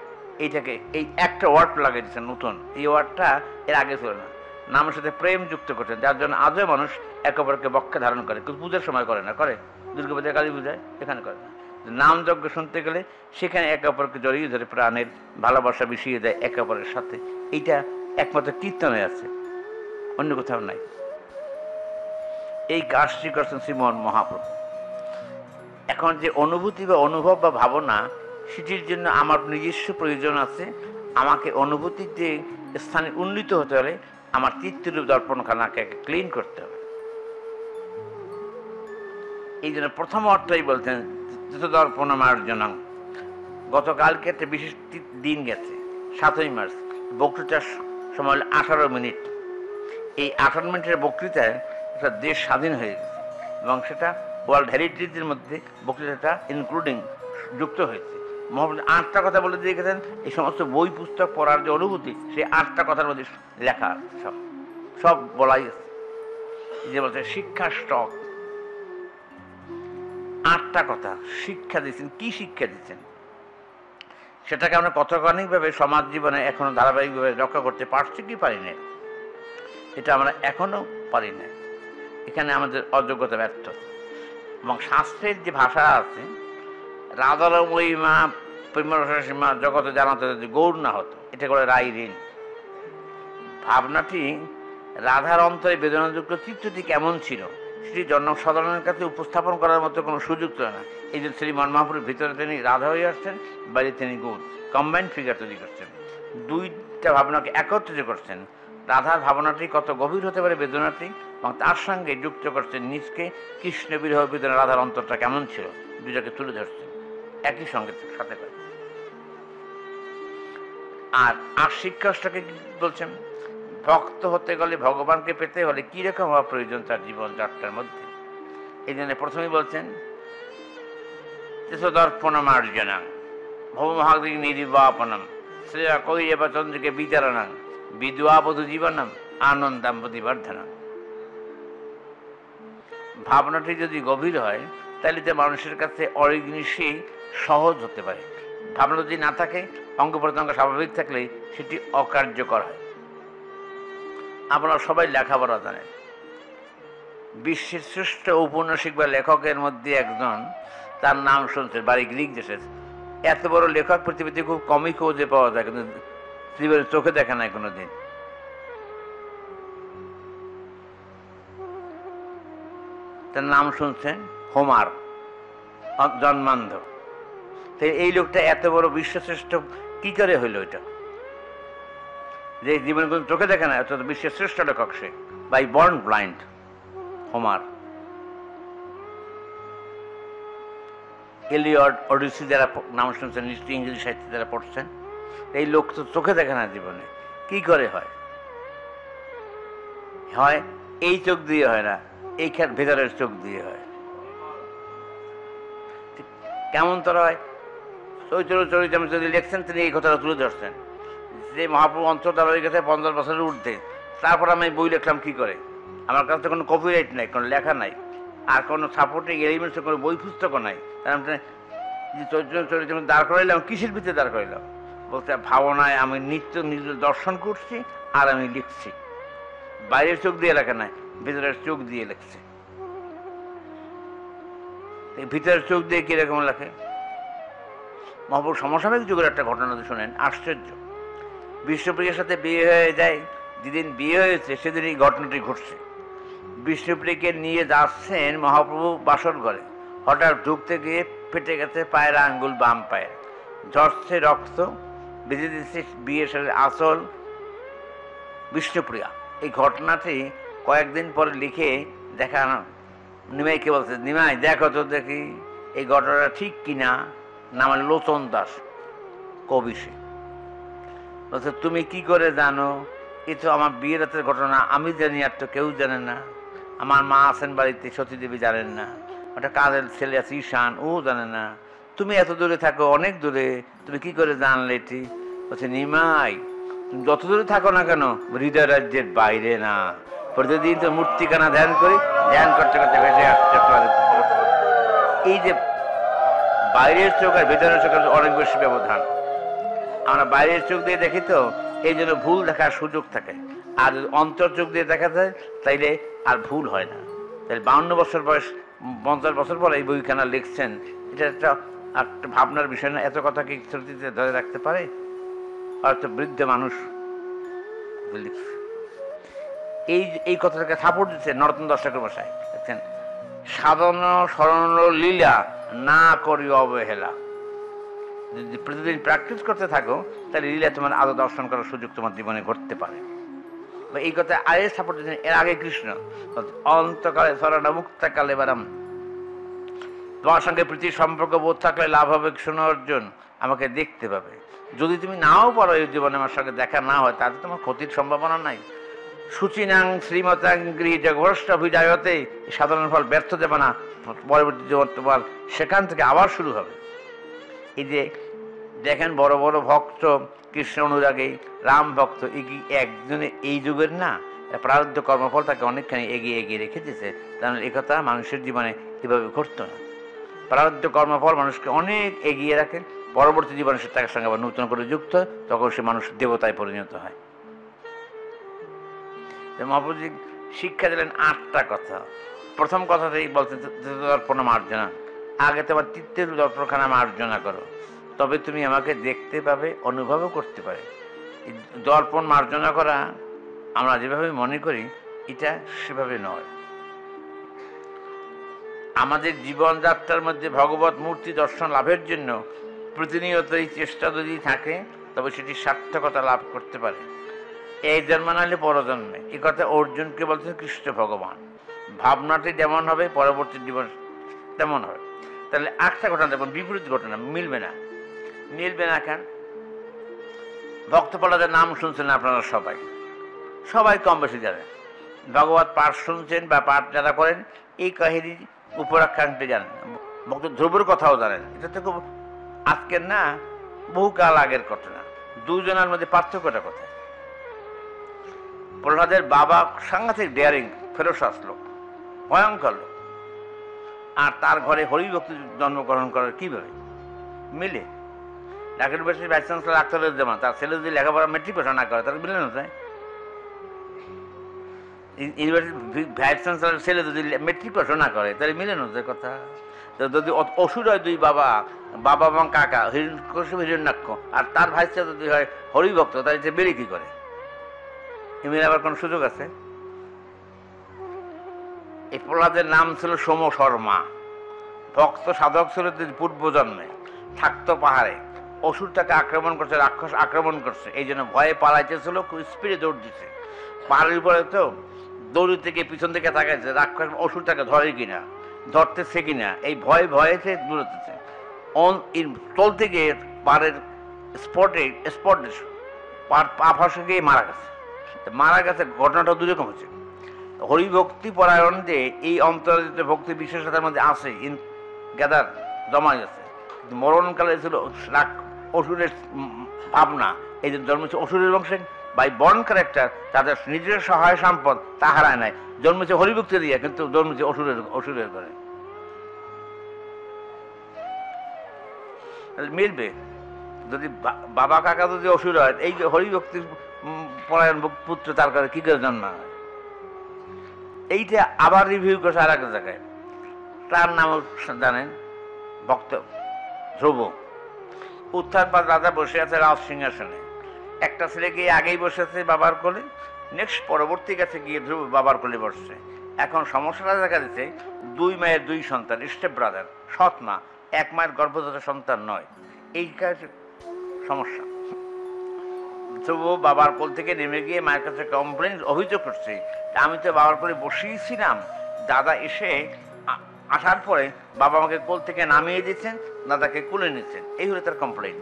এইটাকে এই একটা ওয়ার্ড লাগিয়ে দিচ্ছেন নতুন। এই ওয়ার্ডটা এর আগে ছিল না। নামের সাথে প্রেম যুক্ত করছেন, যার জন্য আজও মানুষ একে অপরকে বক্ষে ধারণ করে, কিন্তু পূজার সময় করে না। করে দুর্গা পূজায়, কালী পূজায়, এখানে করে না। নাম যজ্ঞ শুনতে গেলে সেখানে একে অপরকে জড়িয়ে ধরে প্রাণের ভালোবাসা মিশিয়ে দেয় একে অপরের সাথে। এইটা একমাত্র কীর্তনে আছে, অন্য কোথাও নাই। এই কাজটি করছেন শ্রীমন মহাপ্রভু। এখন যে অনুভূতি বা অনুভব বা ভাবনা, সেটির জন্য আমার নিজস্ব প্রয়োজন আছে। আমাকে অনুভূতির যে স্থানে উন্নীত হতে হলে আমার চিত্তরূপ দর্পণখানাকে ক্লিন করতে হবে। এই জন্য প্রথম অর্থই বলছেন দর্পণ মার্জন। গতকালকে একটা বিশেষ দিন গেছে, 7ই মার্চ। বক্তৃতার সময় 18 মিনিট। এই 18 মিনিটের বক্তৃতায় একটা দেশ স্বাধীন হয়ে গেছে, এবং সেটা ওয়ার্ল্ড হেরিটেজের মধ্যে বক্তৃতাটা ইনক্লুডিং যুক্ত হয়েছে। মহাপ্রভু 8টা কথা বলে দিয়ে গেছেন। এই সমস্ত বই পুস্তক পড়ার যে অনুভূতি, সেই 8টা কথার মধ্যে লেখা সব সব বলাই আছে। যে বলছে শিক্ষা স্টক, 8টা কথা শিক্ষা দিচ্ছেন। কি শিক্ষা দিচ্ছেন সেটাকে আমরা কতখানিকভাবে সমাজ জীবনে এখনো ধারাবাহিকভাবে রক্ষা করতে পারছি কি পারি না, এটা আমরা এখনো পারি না। এখানে আমাদের অযোগ্যতা, ব্যর্থ। এবং শাস্ত্রের যে ভাষা আছে, রাধার মহিমা প্রেমরসীমা জগতে জানাতে যদি গৌর না হতো, এটা করে রাই ঋণ। ভাবনাটি রাধার অন্তরে বেদনাযুক্ত চিত্রটি কেমন ছিল সেটি জনসাধারণের কাছে উপস্থাপন করার মতো কোনো সুযোগ ছিল না। এই যে শ্রীমান মহাপ্রভুর ভিতরে তিনি রাধা হয়ে আসছেন, বাইরে তিনি গৌর, কম্বাইন্ড ফিগার তৈরি করছেন, দুইটা ভাবনাকে একত্রিত করছেন। রাধার ভাবনাটি কত গভীর হতে পারে বেদনাটি, এবং তার সঙ্গে যুক্ত করছেন নিজকে কৃষ্ণ বিরহ বেদনা, রাধার অন্তরটা কেমন ছিল, দুটাকে তুলে ধরছেন একই সঙ্গে সাথে করে। আর শিক্ষাটাকে কি বলছেন? ভক্ত হতে গেলে, ভগবানকে পেতে হলে কিরকম হওয়া প্রয়োজন তার জীবন যাত্রার মধ্যে। এই জন্য প্রথমেই বলছেন দর্পণমার্জনা ভবমহাদি নির্বাপনম শ্রেয়া কৈরেব চন্দ্রকে বিচারণাং বিদ্বাবধূ জীবনম আনন্দাম্বতি বর্ধনম। ভাবনাটি যদি গভীর হয় তাহলে তো মানুষের কাছে অরিজিনিসই সহজ হতে পারে। ভাবনা যদি না থাকে, অঙ্গ প্রত্যঙ্গ স্বাভাবিক থাকলে সেটি অকার্যকর হয়। আপনারা সবাই লেখাপড়া জানেন। বিশ্বের শ্রেষ্ঠ ঔপন্যাসিক বা লেখকের মধ্যে একজন, তার নাম শুনছেন, বাড়ি গ্রিক দেশের। এত বড় লেখক পৃথিবীতে খুব কমই খোঁজে পাওয়া যায়, কিন্তু পৃথিবীর চোখে দেখা নাই কোনোদিন। তার নাম শুনছেন, হোমার, জন্মান্ধ। তো এই লোকটা এত বড় বিশ্বশ্রেষ্ঠ কি করে হইল? এটা যে জীবনে কোনো চোখে দেখে না, অত বিশ্বের শ্রেষ্ঠ লেখক সে, বাই বর্ন ব্লাইন্ড, হোমার। এলিয়ড, ওডিসি যারা নাম শুনছেন, নিশ্চয়ই ইংরেজি সাহিত্যে যারা পড়ছেন, এই লোক তো চোখে দেখে না জীবনে। কি করে হয়? হয় এই চোখ দিয়ে হয় না, এইখান ভেতরের চোখ দিয়ে হয়। কেমন তোর হয়? চরিত্র যদি লিখছেন, তিনি এই কথাটা তুলে ধরছেন যে মহাপ্রভু অন্তর্ধান হয়ে গেছে 50 বছরের ঊর্ধ্বে, তারপর আমি বই লিখলাম কি করে? আমার কাছে তো কোনো কপিরাইট নাই, কোনো লেখা নাই, আর কোনো সাপোর্টিং এলিমেন্টসের কোনো বই পুস্তকও নাই। চরিত্র দাঁড় করাইলাম, কিসের ভিতরে দাঁড় করাইলাম? বলতে ভাবনায় আমি নিত্য নিজে দর্শন করছি আর আমি লিখছি। বাইরের চোখ দিয়ে লেখা নাই, ভিতরের চোখ দিয়ে লিখছে। ভিতরের চোখ দিয়ে কিরকম লেখে? মহাপ্রভু সমসাময়িক যুগের একটা ঘটনা শোনেন, আশ্চর্য। বিষ্ণুপ্রিয়ার সাথে বিয়ে হয়ে যায়, যেদিন বিয়ে হয়েছে সেদিন এই ঘটনাটি ঘটছে। বিষ্ণুপ্রিয়াকে নিয়ে যাচ্ছেন মহাপ্রভু বাসর ঘরে, হঠাৎ ঢুকতে গিয়ে ফেটে গেছে পায়ের আঙ্গুল, বাম পায়ে ঝরছে রক্ত, বেঁধে দিচ্ছে বিয়ের সাথে আঁচল বিষ্ণুপ্রিয়া। এই ঘটনাটি কয়েকদিন পরে লিখে দেখানো নিমাইকে বলছে, নিমাই দেখো তো দেখি এই ঘটনাটা ঠিক কিনা। নাম লোচন দাস, কবি সে। বলছে তুমি কি করে জানো? এ তো আমার বিয়ের রাতের ঘটনা, আমি জানি আর তো কেউ জানে না। আমার মা আছেন বাড়িতে, সতীদেবী জানেন না, একটা কাজের ছেলে আছে ঈশান, ও জানে না। তুমি এত দূরে থাকো, অনেক দূরে, তুমি কি করে জানলে এটি? বলছে নিমাই তুমি যত দূরে থাকো না কেন, হৃদয় রাজ্যের বাইরে না। প্রতিদিন তো মূর্তিখানা ধ্যান করি, ধ্যান করতে করতে ভেসে আসতে পারে। এই যে বাইরের চোখ আর ভেতরের চোখের অনেক বেশি ব্যবধান। আমরা বাইরের চোখ দিয়ে দেখি তো এই জন্য ভুল দেখার সুযোগ থাকে, আর যদি অন্তর চোখ দিয়ে দেখা যায় তাইলে আর ভুল হয় না। তাহলে 52 বছর বয়স, 50 বছর পরে এই বইখানা লিখছেন, এটা একটা ভাবনার বিষয় না? এত কথা কি স্মৃতিতে ধরে রাখতে পারে? হয়তো বৃদ্ধ মানুষ লিখছে। এই কথাটাকে সাপোর্ট দিচ্ছে নরোত্তম দাস ঠাকুর মশাই, দেখছেন, সাধন স্মরণ লীলা না করি অবহেলা। যদি প্রতিদিন প্র্যাকটিস করতে থাকো তাহলে লীলা তোমার আদৌ দর্শন করার সুযোগ তোমার জীবনে ঘটতে পারে। এই কথা আগে সাপোর্ট দিচ্ছেন। এর আগে কৃষ্ণ অন্তকালে স্মরণ মুক্তাকালে বারাম, তোমার সঙ্গে প্রীতির সম্পর্ক বোধ থাকলে লাভ হবে কৃষ্ণ অর্জুন, আমাকে দেখতে পাবে। যদি তুমি নাও পারো এই জীবনে আমার সঙ্গে দেখা না হয়, তাতে তোমার ক্ষতির সম্ভাবনা নাই। সুচিনাং শ্রীমতাং গৃহীত ঘোষ্টাভিজায়তে, সাধারণ ফল ব্যর্থ দেবে না, পরবর্তী জীবন তোমার সেখান থেকে আবার শুরু হবে। এই যে দেখেন বড় বড় ভক্ত, কৃষ্ণ অনুরাগী, রাম ভক্ত, একজনে এই যুগের না, প্রারব্ধ কর্মফল তাকে অনেকখানি এগিয়ে এগিয়ে রেখে দিয়েছে। তাহলে এই কথা মানুষের জীবনে এভাবে ঘটতো না। প্রারব্ধ কর্মফল মানুষকে অনেক এগিয়ে রাখে, পরবর্তী জীবনে সে তার সঙ্গে আবার নতুন করে যুক্ত হয়, তখন সে মানুষ দেবতায় পরিণত হয়। মহাপ্রভুজি শিক্ষা দিলেন 8টা কথা। প্রথম কথাটাই বলতে, দর্পণ মার্জনা, আগে তোমার তৃতীয় দর্পণখানা মার্জনা করো, তবে তুমি আমাকে দেখতে পাবে, অনুভবও করতে পারে। দর্পণ মার্জনা করা আমরা যেভাবে মনে করি এটা সেভাবে নয়। আমাদের জীবনযাত্রার মধ্যে ভগবত মূর্তি দর্শন লাভের জন্য প্রতিনিয়ত এই চেষ্টা যদি থাকে, তবে সেটি সার্থকতা লাভ করতে পারে। এই জন্ম নাহলে পরজন্মে, এই কথা অর্জুনকে বলছেন কৃষ্ণ ভগবান। ভাবনাটি যেমন হবে পরবর্তী জীবন তেমন হবে। তাহলে 8টা ঘটনা দেখুন, বিপরীত ঘটনা, মিলবে না। মিলবে না কেন? ভক্ত প্রহ্লাদের নাম শুনছেন আপনারা সবাই, সবাই কম বেশি জানেন। ভগবত পাঠ শুনছেন বা পাঠ যারা করেন, এই কাহিনীর উপরাখ্যানটি জানেন। ভক্ত ধ্রুবের কথাও জানেন। এটা তো খুব আজকের না, বহুকাল আগের ঘটনা। দুজনের মধ্যে পার্থক্যটা কোথায়? প্রহ্লাদের বাবা সাংঘাতিক ডেয়ারিং ফেরোসাস লোক, ভয়ঙ্কর লোক, আর তার ঘরে হরিভক্তি জন্মগ্রহণ করার কিভাবে মিলে? ঢাকা ইউনিভার্সিটির ভাইস চ্যান্সেলর আখতারুজ্জামান, তার ছেলে যদি লেখাপড়া মেট্রিক পাস না করে তাহলে মিলে না যায়। ইউনিভার্সিটির ভাইস চ্যান্সেলর ছেলে যদি মেট্রিক পাস না করে তাহলে মিলে না যায় কথা। যদি অসুর হয় দুই বাবা, বাবা এবং কাকা, হিরণ্যকশিপু হিরণ্যাক্ষ, আর তার ভাইস চ্যান্সেলর যদি হয় হরিভক্ত, তাহলে সে বেড়ে কী করে? মিলে আবার কোনো সুযোগ আছে? এই প্রহ্লাদের নাম ছিল সোম শর্মা। ভক্ত সাধক ছিল পূর্বজন্মে, থাকতো পাহাড়ে, অসুর তাকে আক্রমণ করছে, রাক্ষস আক্রমণ করছে, এই জন্য ভয়ে পালাইতেছিল, খুব স্পিডে দৌড় দিচ্ছে। পাহাড়ের উপরে তো দৌড়ি থেকে পিছন থেকে তাকাইছে রাক্ষস অসুর তাকে ধরে কিনা, ধরতেছে কিনা, এই ভয়ে ভয়েতে দৌড়তেছে। চলতে গিয়ে পাহাড়ের স্পটে পা ফসে গিয়ে মারা গেছে। ঘটনাটা দুরকম হচ্ছে। হরিভক্তি পরায়ণদের এই অন্তর্জাত ভক্তি বিশেষতার মধ্যে আছে, গ্যাদার জমা গেছে। মরণকালে ছিল অসুরের ভাবনা, এই যে জন্মেছে অসুরের বংশে, বাই বর্ন ক্যারেক্টার, তাদের নিজের সহায় সম্পদ তা হারায় নাই, জন্মেছে হরিভক্তি দিয়ে, কিন্তু জন্মেছে অসুরের করে। মিলবে যদি বাবা কাকা যদি অসুর হয়, এই যে হরিভক্তির পরায়ণ পুত্র তার কাছে কি করে জন্ম হয়? এইটা আবার রিভিউ করছে আর এক জায়গায়। তার নাম জানেন ভক্ত ধ্রুব। উত্থানপাদ রাজা বসে আছে রাজ সিংহাসনে, একটা ছেলে গিয়ে আগেই বসেছে বাবার কোলে, নেক্সট পরবর্তী কাছে গিয়ে ধ্রুব বাবার কোলে বসছে। এখন সমস্যাটা দেখা দিচ্ছে, 2 মায়ের 2 সন্তান, স্টেপ ব্রাদার, সৎ মা, 1 মায়ের গর্ভজাত সন্তান নয়, এই কাছে সমস্যা। ধ্রুব বাবার কোল থেকে নেমে গিয়ে মায়ের কাছে কমপ্লেন অভিযোগ করছে, আমি তো বাবার কোলে বসিয়েছিলাম, দাদা এসে আসার পরে বাবা আমাকে কোল থেকে নামিয়ে দিচ্ছেন, দাদাকে কোলে নিচ্ছেন। এই হলো তার কমপ্লেন,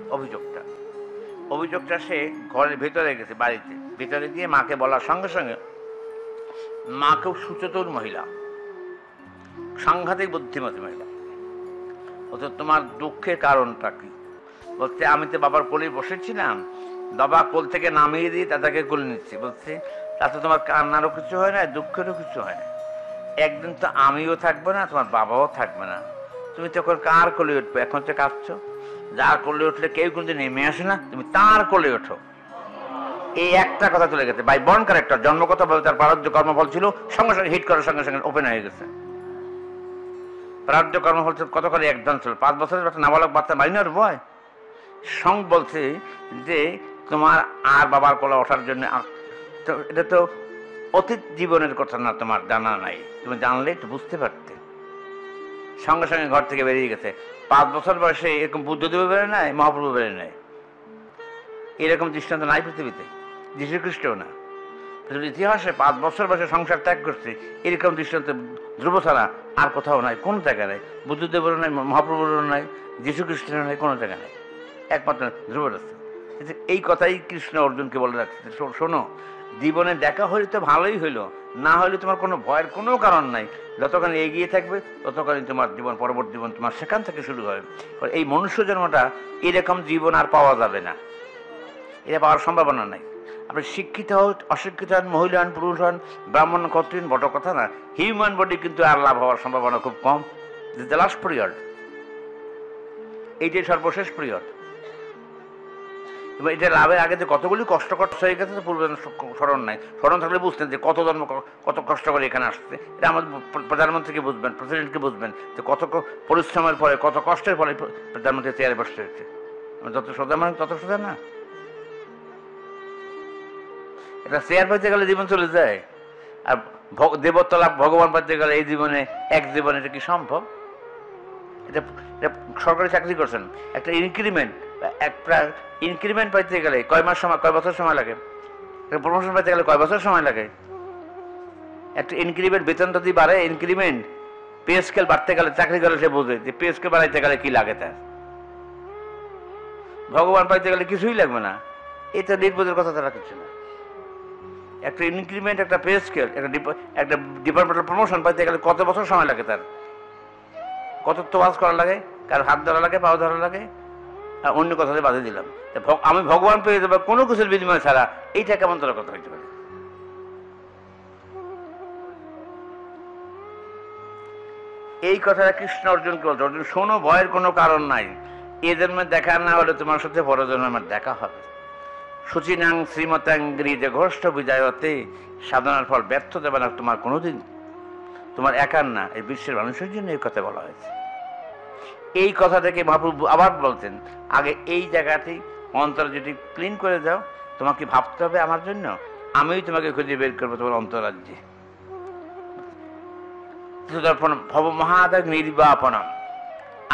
অভিযোগটা সে ঘরের ভেতরে গেছে, বাড়িতে ভেতরে গিয়ে মাকে বলার সঙ্গে সঙ্গে, মা খুব সুচতুর মহিলা, সাংঘাতিক বুদ্ধিমতী মহিলা। অথচ তোমার দুঃখের কারণটা কি? বলছে আমি তো বাবার কোলে বসেছিলাম, বাবা কোল থেকে নামিয়ে দিয়ে দাদাকে কোলে নিচ্ছি। বলছে তাতে তোমার কান্নারও কিছু হয় না, দুঃখেরও কিছু হয় না। একদিন তো আমিও থাকবো না, তোমার বাবাও থাকবে না, তুমি তখন কার কোলে উঠবে? এখন তো কাঁদছো, যার কোলে উঠলে কেউ কিন্তু নেমে আসে না, তুমি তার কোলে ওঠো। এই একটা কথা চলে গেছে, বাই বর্ন ক্যারেক্টার, জন্মগত ভাবে তার প্রারব্ধ কর্মফল ছিল, সঙ্গে সঙ্গে হিট করার সঙ্গে সঙ্গে ওপেন হয়ে গেছে। প্রারব্ধ কর্মফল কত করে একজন ছিল, 5 বছরের একটা নাবালক বাচ্চা, মাইনর বয়। সং বলছে যে তোমার আর বাবার কোলে ওঠার জন্য, এটা তো অতীত জীবনের কথা না, তোমার জানা নাই, তুমি জানলে একটু বুঝতে পারতে। সঙ্গে সঙ্গে ঘর থেকে বেরিয়ে গেছে। 5 বছর বয়সে এরকম বুদ্ধদেব বেড়ে নেয়, মহাপ্রভু বেড়ে নেয়, এরকম দৃষ্টান্ত নাই পৃথিবীতে, যীশুখ্রিস্টও না। পৃথিবীর ইতিহাসে 5 বছর বয়সে সংসার ত্যাগ করছে, এরকম দৃষ্টান্ত ধ্রুব ছাড়া আর কোথাও নাই, কোনো জায়গায় নাই। বুদ্ধদেবেরও নাই, মহাপ্রভুরও নাই, যীশুখ্রিস্টেরও নাই, কোনো জায়গায় নাই, একমাত্র ধ্রুবের আছে। এই কথাই কৃষ্ণ অর্জুনকে বলে রাখছে, শোনো, জীবনে দেখা হলে তো ভালোই হইলো, না হলে তোমার কোনো ভয়ের কোনো কারণ নাই। যতক্ষণ এগিয়ে থাকবে ততক্ষণই তোমার জীবন, পরবর্তী জীবন তোমার সেখান থেকে শুরু হবে। এই মনুষ্য জন্মটা এরকম জীবন আর পাওয়া যাবে না, এটা পাওয়ার সম্ভাবনা নাই। আপনি শিক্ষিত হন, অশিক্ষিত হন, মহিলা হন, পুরুষ হন, ব্রাহ্মণ ক্ষত্রিয়, বড় কথা না, হিউম্যান বডি কিন্তু আর লাভ হওয়ার সম্ভাবনা খুব কম। দিস দ্য লাস্ট পিরিয়ড, এইটাই সর্বশেষ পিরিয়ড। এবং এটা লাভের আগে যে কতগুলি কষ্টকর হয়ে গেছে, পূর্বে স্মরণ নাই। স্মরণ থাকলে বুঝতেন যে কত জন্ম, কত কষ্ট করে এখানে আসছে। এটা আমাদের প্রধানমন্ত্রীকে বুঝবেন, প্রেসিডেন্টকে বুঝবেন যে কত পরিশ্রমের পরে, কত কষ্টের পরে প্রধানমন্ত্রী চেয়ারে বসতে হয়েছে। যত সোজা মানে তত সোজা না, এটা চেয়ার পাইতে গেলে জীবন চলে যায়, আর দেবত্ব লাভ, ভগবান পাইতে গেলে এই জীবনে, এক জীবনে, এটা কি সম্ভব? এটা সরকারি চাকরি করছেন, একটা ইনক্রিমেন্ট পাইতে গেলে কয় মাস সময়, কয় বছর সময় লাগে? প্রমোশন পাইতে গেলে কয় বছর সময় লাগে? একটা ইনক্রিমেন্ট, বেতন যদি বাড়ে, ইনক্রিমেন্ট, পে স্কেল বাড়তে গেলে, চাকরি গেলে সে বোঝে যে পে স্কেল বাড়াইতে গেলে কি লাগে তার। ভগবান পাইতে গেলে কিছুই লাগবে না, এটা নির্বোধের কথা তারা কিছু না। একটা ইনক্রিমেন্ট, একটা পে স্কেল, একটা ডিপার্টমেন্টাল প্রমোশন পাইতে গেলে কত বছর সময় লাগে তার? কত তো ওয়াজ করা লাগে, কার হাত ধরা লাগে, পাও ধরা লাগে, আর অন্য কথাতে বাধে দিলাম আমি ভগবান পেয়ে যাবো কোনো কিছুর বিনিময় ছাড়া, এইটা কেমন তোর কথা হইতে পারে? এই কথাটা কৃষ্ণ অর্জুনকে বলছে, অর্জুন শোনো, ভয়ের কোনো কারণ নাই, এ জন্মে দেখা না হলে তোমার সাথে পরজন্মে আমার দেখা হবে। সুচিনাং শ্রীমতাং গিরিজে ঘোষ্ঠ বিজয়তে, সাধনার ফল ব্যর্থ দেবে না তোমার কোনোদিন, তোমার একার না, এই বিশ্বের মানুষের জন্য এই কথা বলা হয়েছে। এই কথা থেকে মহাপ্রভু আবার বলতেন, আগে এই জায়গাতেই অন্তর যদি ক্লিন করে দাও, তোমাকে ভাবতে হবে আমার জন্য, আমিই তোমাকে খুঁজে বের করবো তোমার অন্তরাজ্যে। তৃতীয়র্পণম ভব মহাদাগ নির্বাপনম।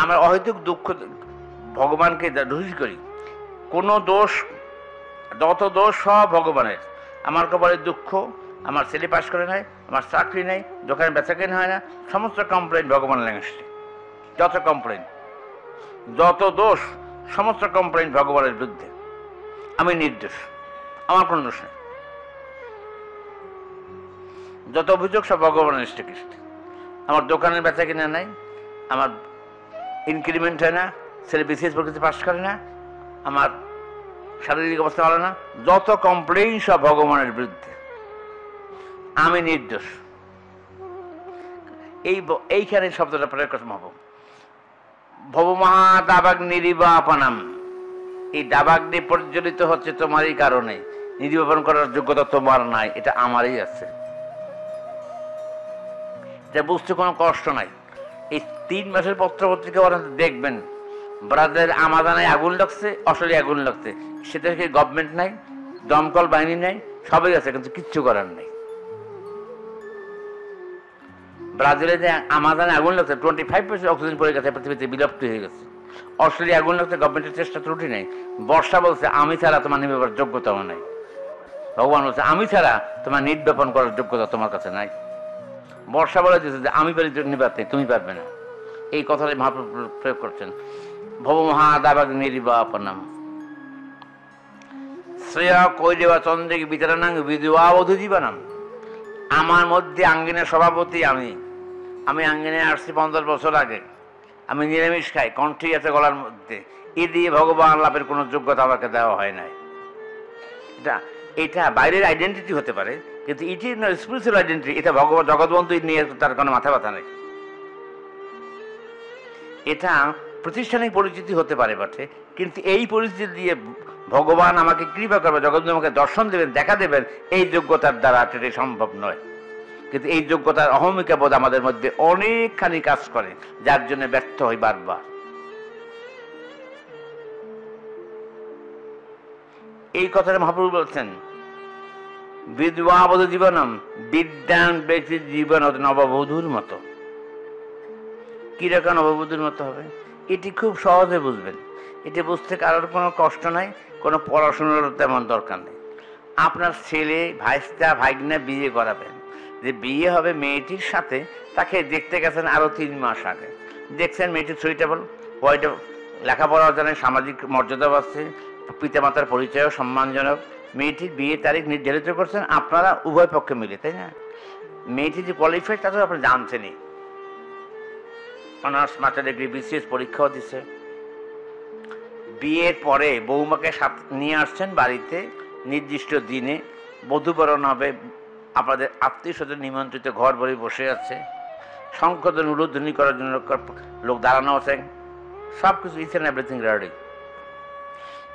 আমরা অহেতুক দুঃখ ভগবানকে দোষী করি। কোনো দোষ, যত দোষ সব ভগবানের। আমার কপালে দুঃখ, আমার ছেলে পাস করে নাই, আমার চাকরি নেই, দোকানে বেচাকেন হয় না, সমস্ত কমপ্লেন ভগবানের ল্যাঙ্গুয়েজে। যত কমপ্লেন, যত দোষ, সমস্ত কমপ্লেন ভগবানের বিরুদ্ধে। আমি নির্দোষ, আমার কোনো দোষ নেই। যত অভিযোগ সব ভগবানের স্টেকিস্ট। আমার দোকানের বেচা কিনা নাই, আমার ইনক্রিমেন্ট হয় না, ছেলে বিসিএস পরীক্ষাতে পাস করে না, আমার শারীরিক অবস্থা ভালো না, যত কমপ্লেইন সব ভগবানের বিরুদ্ধে। আমি নির্দোষ। এইখানে শব্দটা প্রয়োগ করতে হবে। ভব মহাদাবাগ নির্বাপনম। এই দাবাগ্নি প্রজ্বলিত হচ্ছে তোমারই কারণে। নির্বাপন করার যোগ্যতা তোমার নাই, এটা আমারই আছে। এটা বুঝতে কোনো কষ্ট নাই। এই 3 মাসের পত্রপত্রিকা ওরা দেখবেন, ব্রাজিল আমাজনে আগুন লাগছে, অস্ট্রেলিয়া আগুন লাগছে, সেটাকে গভর্নমেন্ট নাই, দমকল বাহিনী নাই, সবই আছে, কিন্তু কিচ্ছু করার নেই। ব্রাজিলে যে আমাজনে আগুন লাগছে, 25% অক্সিজেন পড়ে গেছে, পৃথিবীতে বিলুপ্ত হয়ে গেছে। অস্ট্রেলিয়া আগুন লাগছে, গভর্নমেন্টের চেষ্টা ত্রুটি নেই। বর্ষা বলছে আমি ছাড়া তোমার নির্বাপনের যোগ্যতাও নাই। ভগবান বলছে আমি ছাড়া তোমার নির্বাপন করার যোগ্যতা তোমার কাছে নাই। বর্ষা বলে দিয়েছে যে আমি পারি নিবাতে, তুমি পারবে না। এই কথাটাই মহাপ্রভু প্রয়োগ করছেন। ভব মহাদাবাগ নির্বাপনম শ্রেয়া কৈদেবা চন্দ্রিক বিতরণাং বিধবাবধূ জীবনম। আমার মধ্যে আঙ্গিনের সভাপতি আমি। আমি আঙ্গিনে আসছি 50 বছর আগে। আমি নিরামিষ খাই, কণ্ঠে আছে গলার মধ্যে। এ দিয়ে ভগবান লাভের কোনো যোগ্যতা আমাকে দেওয়া হয় নাই। এটা বাইরের আইডেন্টিটি হতে পারে, কিন্তু it is not spiritual identity. এটা ভগবান জগৎবন্ধু নিয়ে তার কোনো মাথা ব্যথা নেই। এটা প্রতিষ্ঠানিক পরিচিতি হতে পারে বটে, কিন্তু এই পরিস্থিতি দিয়ে ভগবান আমাকে কৃপা করবে, জগৎবন্ধু আমাকে দর্শন দেবেন, দেখা দেবেন, এই যোগ্যতার দ্বারা সেটাই সম্ভব নয়। কিন্তু এই যোগ্যতার অহমিকা বোধ আমাদের মধ্যে অনেকখানি কাজ করে, যার জন্য ব্যর্থ হই বারবার। এই কথাটা মহাপ্রভু বলছেন, বিধবাবধূ জীবনম বিদ্যান ব্যক্তি জীবন নববধূর মতো। কিরকম নববধূর মতো হবে? এটি খুব সহজে বুঝবেন। এটি বুঝতে কারোর কোনো কষ্ট নাই, কোনো পড়াশোনার তেমন দরকার নেই। আপনার ছেলে, ভাইস্তা, ভাইগনা বিয়ে করাবেন, যে বিয়ে হবে মেয়েটির সাথে, তাকে দেখতে গেছেন আরো 3 মাস আগে। দেখছেন মেয়েটি সুইটেবল, লেখাপড়ার জন্য সামাজিক মর্যাদা আছে, পিতামাতার পরিচয়ও সম্মানজনক, মেয়েটির বিয়ে তারিখ নির্ধারিত করছেন আপনারা উভয় পক্ষে মিলে, তাই না? মেয়েটি যে কোয়ালিফাইড তা তো আপনি জানছেনই। অনার্স মাস্টার ডিগ্রি, বিসিএস পরীক্ষাও দিচ্ছে। বিয়ের পরে বৌমাকে নিয়ে আসছেন বাড়িতে, নির্দিষ্ট দিনে বধূবরণ হবে, আপনাদের আত্মীয় স্বজন নিমন্ত্রিত, ঘর ভরে বসে আছে, শঙ্খধ্বনি উলুধ্বনি করার জন্য লোক দাঁড়ানো আছে, সব কিছু ইটস এন্ড এভরিথিং রেডি।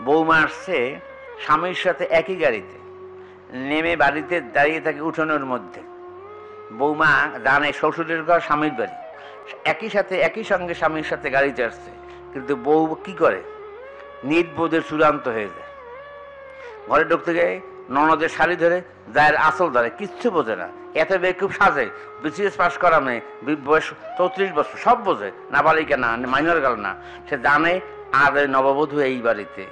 বৌমা আসছে স্বামীর সাথে একই গাড়িতে, নেমে বাড়িতে দাঁড়িয়ে থাকে উঠোনের মধ্যে। বৌমা জানে শ্বশুরের ঘর স্বামীর বাড়ি, একই সাথে একই সঙ্গে স্বামীর সাথে গাড়িতে আসছে, কিন্তু বউ কি করে? নির্বোধের চূড়ান্ত হয়ে যায়। ঘরে ঢুকতে গিয়ে ননদের শাড়ি ধরে, দায়ের আসল ধরে, কিচ্ছু বোঝে না। এত বেকুব সাজে, বিসিএস পাস করা মেয়ে, বয়স 34 বছর, সব বোঝে, নাবালিকা না, মাইনর গার্ল না। সে জানে আর নববধূ এই বাড়িতে,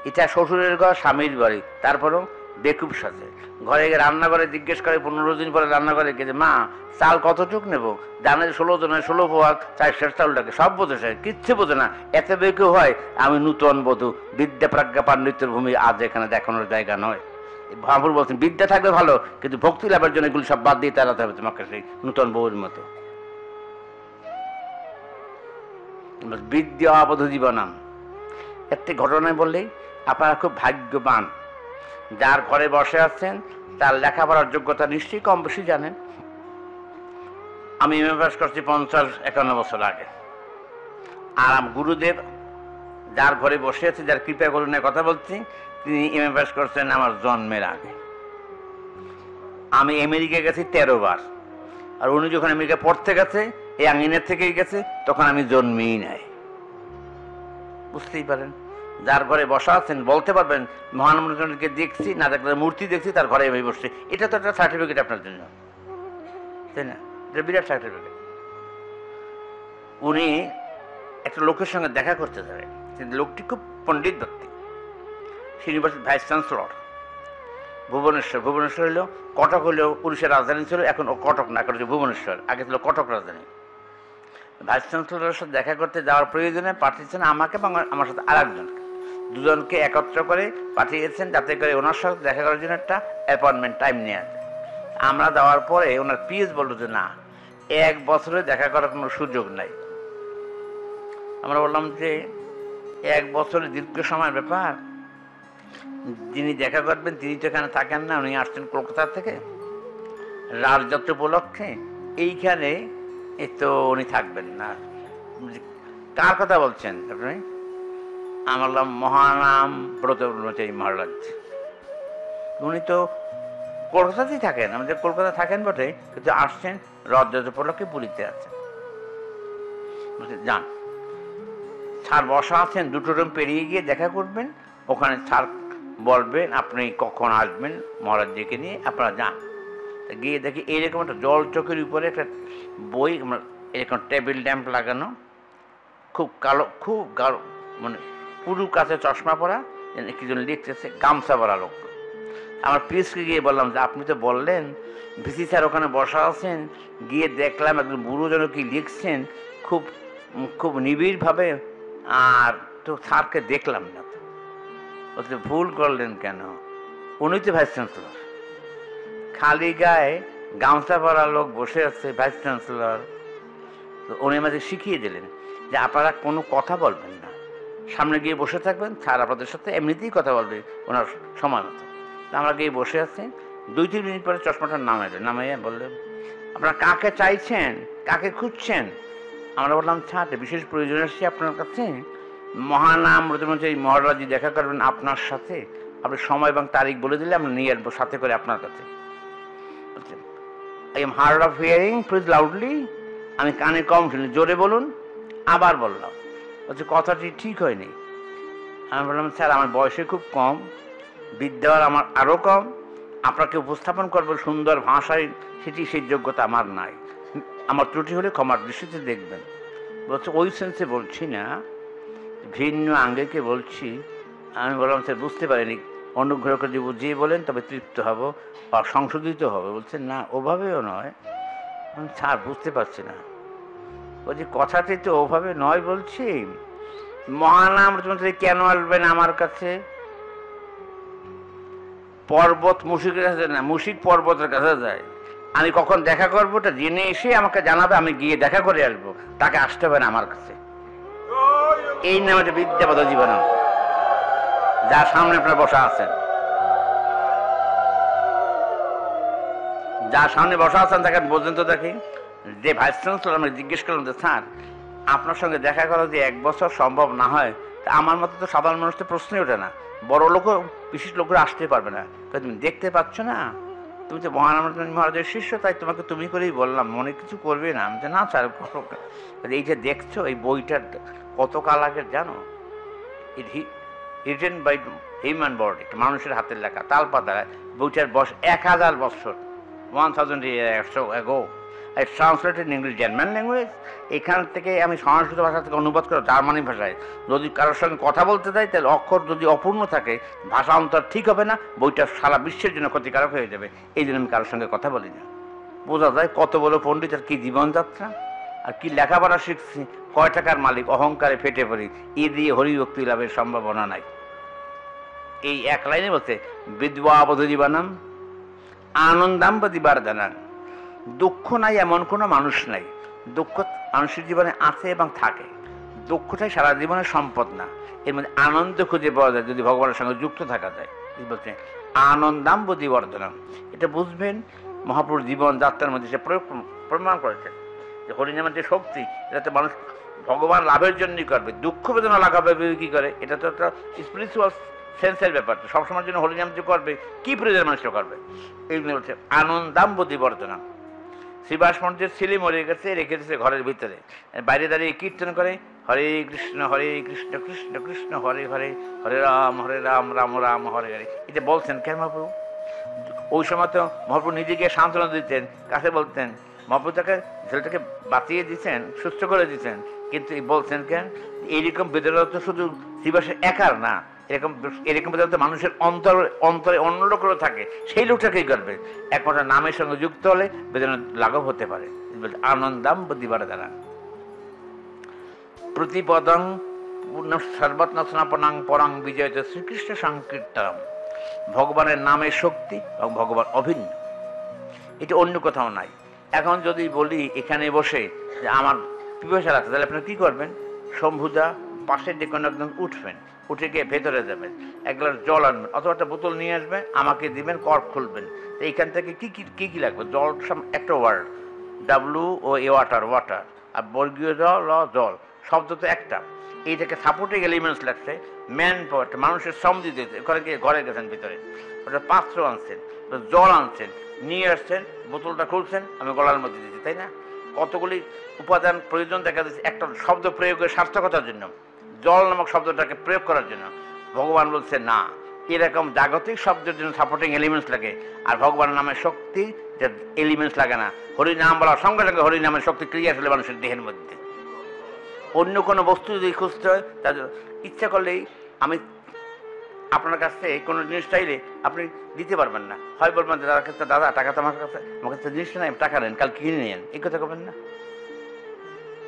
এটা শ্বশুরের ঘর, স্বামীর বাড়ি, তারপরেও বেকুব সাজে। ঘরে গিয়ে রান্নাঘরে জিজ্ঞেস করে 15 দিন পরে রান্নাঘরে গিয়ে, মা চাল কতটুক নেবো? জানে 16 জনের 16 পোয়া 4 সের চাউলটাকে, সব বোঝে, সে কিচ্ছু বোঝে না। এত বেকুব হয়। আমি নূতন বধূ, বিদ্যা প্রাজ্ঞা পাণ্ডিত্যের ভূমি আজ এখানে দেখানোর জায়গা নয়। মহাপুর বলছেন বিদ্যা থাকবে ভালো, কিন্তু ভক্তি লাভের জন্য এগুলি সব বাদ দিয়ে তাড়াতে হবে তোমাকে সেই নূতন বউর মতো। বিদ্যা অবধূ জীবনাম। একটি ঘটনায় বললেই আপনারা খুব ভাগ্যবান। যার ঘরে বসে আছেন তার লেখাপড়ার যোগ্যতা নিশ্চয়ই কম বেশি জানেন। আমি এমএ পাস করছি 50-51 বছর আগে। আর গুরুদেব যার ঘরে বসে আছে, যার কৃপা করুণায় কথা বলছি, তিনি এমএ পাস করছেন আমার জন্মের আগে। আমি আমেরিকা গেছি 13 বার, আর উনি যখন আমেরিকা পড়তে গেছে, এই আঙ্গিনের থেকেই গেছে, তখন আমি জন্মেই নাই। বুঝতেই পারেন, যার ঘরে বসা আছেন বলতে পারবেন মহানমকে দেখছি, না দেখলে মূর্তি দেখছি, তার ঘরে আমি বসছি। এটা তো একটা সার্টিফিকেট আপনার জন্য, তাই না? এটা বিরাট সার্টিফিকেট। উনি একটা লোকের সঙ্গে দেখা করতে যাবেন, কিন্তু লোকটি খুব পণ্ডিত ব্যক্তি, ইউনিভার্সিটির ভাইস চ্যান্সেলর, ভুবনেশ্বর হলো, কটক হলেও উড়িষ্যার রাজধানী ছিল, এখন ও কটক না, এখন ভুবনেশ্বর, আগে ছিল কটক রাজধানী। ভাইস চ্যান্সেলরের সাথে দেখা করতে যাওয়ার প্রয়োজনে পাঠিয়েছেন আমাকে এবং আমার সাথে আরেকজনকে, দুজনকে একত্র করে পাঠিয়েছেন যাতে করে ওনার সাথে দেখা করার জন্য একটা অ্যাপয়েন্টমেন্ট টাইম নেওয়া যায়। আমরা যাওয়ার পরে ওনার পিএস বলল যে না, 1 বছরে দেখা করার কোনো সুযোগ নাই। আমরা বললাম যে 1 বছরে দীর্ঘ সময়ের ব্যাপার, যিনি দেখা করবেন তিনি তো এখানে থাকেন না, উনি আসছেন কলকাতা থেকে রাজযাত্রা উপলক্ষে, এইখানে তো উনি থাকবেন না। কার কথা বলছেন আপনি? আমি বললাম মহানাম ব্রত ব্রহ্মচারী মহারাজ। উনি তো কলকাতাতেই থাকেন, আমাদের কলকাতা থাকেন বটে, কিন্তু আসছেন রথযাত্রা উপলক্ষে পুরীতে আছেন। যান, স্যার বসা আছেন, 2টো রুম পেরিয়ে গিয়ে দেখা করবেন, ওখানে স্যার বলবেন আপনি কখন আসবেন মহারাজজিকে নিয়ে, আপনারা যান। গিয়ে দেখি এইরকম একটা জল চোখের উপরে একটা বই, এরকম টেবিল ল্যাম্প লাগানো, খুব কালো মানে পুরু কাছে চশমা পরা, একজন লিখতেছে, গামছা পরা লোক। আমার পিএসকে গিয়ে বললাম যে আপনি তো বললেন ভিসি স্যার ওখানে বসা আছেন, গিয়ে দেখলাম একজন বুড়ো যেন কি লিখছেন খুব খুব নিবিড়ভাবে, আর তো স্যারকে দেখলাম না। তো বলতে ভুল করলেন কেন? উনি তো ভাইস চ্যান্সেলর, খালি গায়ে গামছা পরা লোক বসে আছে ভাইস চ্যান্সেলর। তো উনি আমাদের শিখিয়ে দিলেন যে আপনারা কোনো কথা বলবেন না, সামনে গিয়ে বসে থাকবেন, স্যার আপনাদের সাথে এমনিতেই কথা বলবে ওনার সময় মতো। আমরা গিয়ে বসে আছি, 2-3 মিনিট পরে চশমাটা নামাইয়া বললেন আপনারা কাকে চাইছেন, কাকে খুঁজছেন? আমরা বললাম স্যার বিশেষ প্রয়োজন আসছে আপনার কাছে, মহানাম ব্রতচারী মহারাজজি দেখা করবেন আপনার সাথে, আপনি সময় এবং তারিখ বলে দিলে আমরা নিয়ে আসবো সাথে করে আপনার কাছে। I am hard of hearing, please loudly. আমি কানে কম শুনি, জোরে বলুন। আবার বললাম, বলছে কথাটি ঠিক হয়নি। আমি বললাম স্যার আমার বয়সে খুব কম, বিদ্যার আমার আরও কম, আপনাকে উপস্থাপন করবো সুন্দর ভাষায় সেই যোগ্যতা আমার নাই, আমার ত্রুটি হলে ক্ষমার দৃষ্টিতে দেখবেন। বলছে ওই সেন্সে বলছি না, ভিন্ন আঙ্গিকে বলছি। আমি বললাম স্যার বুঝতে পারিনি, অনুগ্রহ করে যদি বুঝিয়ে বলেন তবে তৃপ্ত হব বা সংশোধিত হবে। বলছে না ওভাবেও নয়। স্যার বুঝতে পারছি না। বলছি কথাটি তো ওভাবে নয় বলছি, মহানাম কেন আসবেন আমার কাছে? পর্বত মুশিকের কাছে না, মুশিক পর্বতের কাছে যায়। আমি কখন দেখা করবো ওটা জেনে এসে আমাকে জানাবে, আমি গিয়ে দেখা করে আসবো, তাকে আসতে হবে না আমার কাছে। এই নামে একটা বিদ্যাপদ জীবন, যার সামনে আপনারা বসা আছেন, যার সামনে বসা আছেন তাকে বোঝেন তো। দেখি যে ভাইস চ্যান্সেলর, আমি জিজ্ঞেস করলাম যে স্যার আপনার সঙ্গে দেখা করা যে 1 বছর সম্ভব না হয়, তা আমার মতো তো সাধারণ মানুষ তো প্রশ্নই ওঠে না, বড় লোকও বিশেষ লোকরা আসতে পারবে না, তুমি দেখতে পাচ্ছ না, তুমি তো মহানাম মহারাজের শিষ্য, তাই তোমাকে তুমি করেই বললাম, মনে কিছু করবে না। আমি না স্যার, এই যে দেখছো এই বইটার কত কাল আগের জানো? রিটেন বাই হিউম্যান বডি, মানুষের হাতের লেখা, তাল পাতায়। বইটার বয়স 1000 বছর, 1000 years ago. I translated in English German language. এখান থেকে আমি সংস্কৃত ভাষা থেকে অনুবাদ করে জার্মানি ভাষায়। যদি কারোর সঙ্গে কথা বলতে চাই তাহলে অক্ষর যদি অপূর্ণ থাকে, ভাষান্তর ঠিক হবে না, বইটা সারা বিশ্বের জন্য ক্ষতিকারক হয়ে যাবে। এই জন্য আমি কারোর সঙ্গে কথা বলি না। বোঝা যায় কত বড় পণ্ডিত আর কি জীবনযাত্রা, আর কি লেখাপড়া শিখছি, কয় টাকার মালিক, অহংকারে ফেটে পড়ি, এ দিয়ে হরিভক্তি লাভের সম্ভাবনা নাই। এই এক লাইনে বলছে বিদ্যা বধ জীবনম আনন্দাম বা দিবার জানান। দুঃখ নাই এমন কোনো মানুষ নাই, দুঃখ মানুষের জীবনে আছে এবং থাকে। দুঃখটাই সারা জীবনের সম্পদ না, এর মধ্যে আনন্দ খুঁজে পাওয়া যায় যদি ভগবানের সঙ্গে যুক্ত থাকা যায়। বলছে আনন্দাম বুদ্ধি বর্ধনম, এটা বুঝবেন মহাপুরুষ জীবন যাত্রার মধ্যে সে প্রমাণ করেছেন যে হরিনামের যে শক্তি, এটা তো মানুষ ভগবান লাভের জন্যই করবে, দুঃখ বেদনা লাগাবে কি করে, এটা তো একটা স্পিরিচুয়াল সেন্সের ব্যাপার। সবসময়ের জন্য হরিনাম যে করবে, কি প্রয়োজন মানুষটা করবে, এইগুলো হচ্ছে আনন্দাম বুদ্ধি বর্ধনম। শ্রীবাস পণ্ডিতের ছেলে মরে গেছে, রেখে দিয়েছে ঘরের ভিতরে, বাইরে দাঁড়িয়ে কীর্তন করে হরে কৃষ্ণ কৃষ্ণ কৃষ্ণ হরে হরে, হরে রাম রাম রাম হরে হরে। এটা বলছেন কেন মহাপ্রভু? ওই সময় তো মহাপ্রভু নিজে গিয়ে সান্ত্বনা দিতেন, কাছে বলতেন মহাপ্রভু তাকে ছেলেটাকে বাঁচিয়ে দিচ্ছেন, সুস্থ করে দিচ্ছেন, কিন্তু বলছেন কেন এইরকম বেদনা তো শুধু শ্রীবাসের একার না, এরকম এরকম বেদনা তো মানুষের অন্তরে অন্য লোকেরও থাকে, সেই লোকটাকেই করবে একমাত্র নামের সঙ্গে যুক্ত হলে বেদনা লাঘব হতে পারে। আনন্দাম বুদ্ধিবার দ্বারা প্রতিপদং সর্বত্নপনাং পরাং বিজয়িত শ্রীকৃষ্ণ সংকীর্তনম। ভগবানের নামের শক্তি এবং ভগবান অভিন্ন, এটা অন্য কোথাও নাই। এখন যদি বলি এখানে বসে যে আমার পিপাসা লাগছে, তাহলে আপনি কী করবেন? শম্ভুদা পাশের যে কোনো একদম উঠবেন, উঠে গিয়ে ভেতরে যাবেন, এক গ্লাস জল আনবেন অথবা একটা বোতল নিয়ে আসবেন, আমাকে দিবেন, কর্ক খুলবেন। তো এইখান থেকে কী কী কী কী লাগবে? জল একটা word, W O a water, water, আর বর্গীয় জল জল, শব্দ তো একটা। এইটাকে সাপোর্টিং এলিমেন্টস লাগছে, ম্যান পাওয়ার, মানুষের শ্রম দিতে। ওখানে গিয়ে ঘরে গেছেন ভিতরে, ওটা পাত্র আনছেন, জল আনছেন, নিয়ে আসছেন, বোতলটা খুলছেন, আমি গলার মধ্যে দিচ্ছি, তাই না? কতগুলি উপাদান প্রয়োজন দেখা যাচ্ছে একটা শব্দ প্রয়োগের সার্থকতার জন্য, জল নামক শব্দটাকে প্রয়োগ করার জন্য। ভগবান বলছে না, এরকম জাগতিক শব্দের জন্য সাপোর্টিং এলিমেন্টস লাগে, আর ভগবানের নামের শক্তি যে এলিমেন্টস লাগে না। হরিনাম বলার সঙ্গে সঙ্গে হরিনামের শক্তি ক্রিয়াশীল মানুষের দেহের মধ্যে। অন্য কোনো বস্তু যদি খুঁজতে হয়, তার ইচ্ছা করলেই আমি আপনার কাছ থেকে কোনো জিনিস চাইলে আপনি দিতে পারবেন না, হয় বলবেন দাদার কাছে, দাদা টাকা তো আমার কাছে জিনিসটা নাই, টাকা নেন, কাল কিনে নিন, এই কথা করবেন না।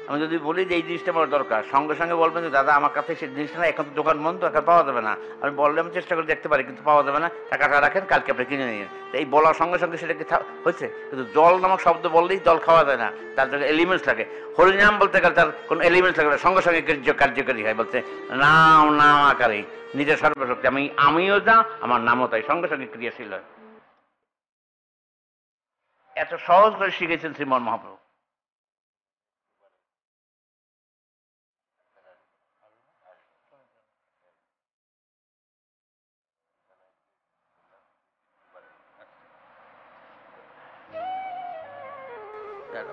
আমি যদি বলি যে এই জিনিসটা আমার দরকার, সঙ্গে সঙ্গে বলবেন যে দাদা আমার কাছে সেই জিনিসটা না, এখন তো দোকান বন্ধ, এখন পাওয়া যাবে না। আমি বললে আমি চেষ্টা করে দেখতে পারি, কিন্তু পাওয়া যাবে না, টাকাটা রাখেন, কালকে আপনি কিনে নিন। এই বলার সঙ্গে সঙ্গে সেটাকে হয়েছে। কিন্তু জল নামক শব্দ বললেই জল খাওয়া যায় না, তার জন্য এলিমেন্টস লাগে। হরিনাম বলতে গেলে তার কোনো এলিমেন্টস লাগে না, সঙ্গে সঙ্গে কার্যকারী হয়। বলছে নাম নাম আকারে নিজের সর্বশক্তি, আমিও যা, আমার নামও তাই, সঙ্গে সঙ্গে ক্রিয়াশীল হয়। এত সহজ করে শিখেছেন শ্রীমন মহাপ্রভু।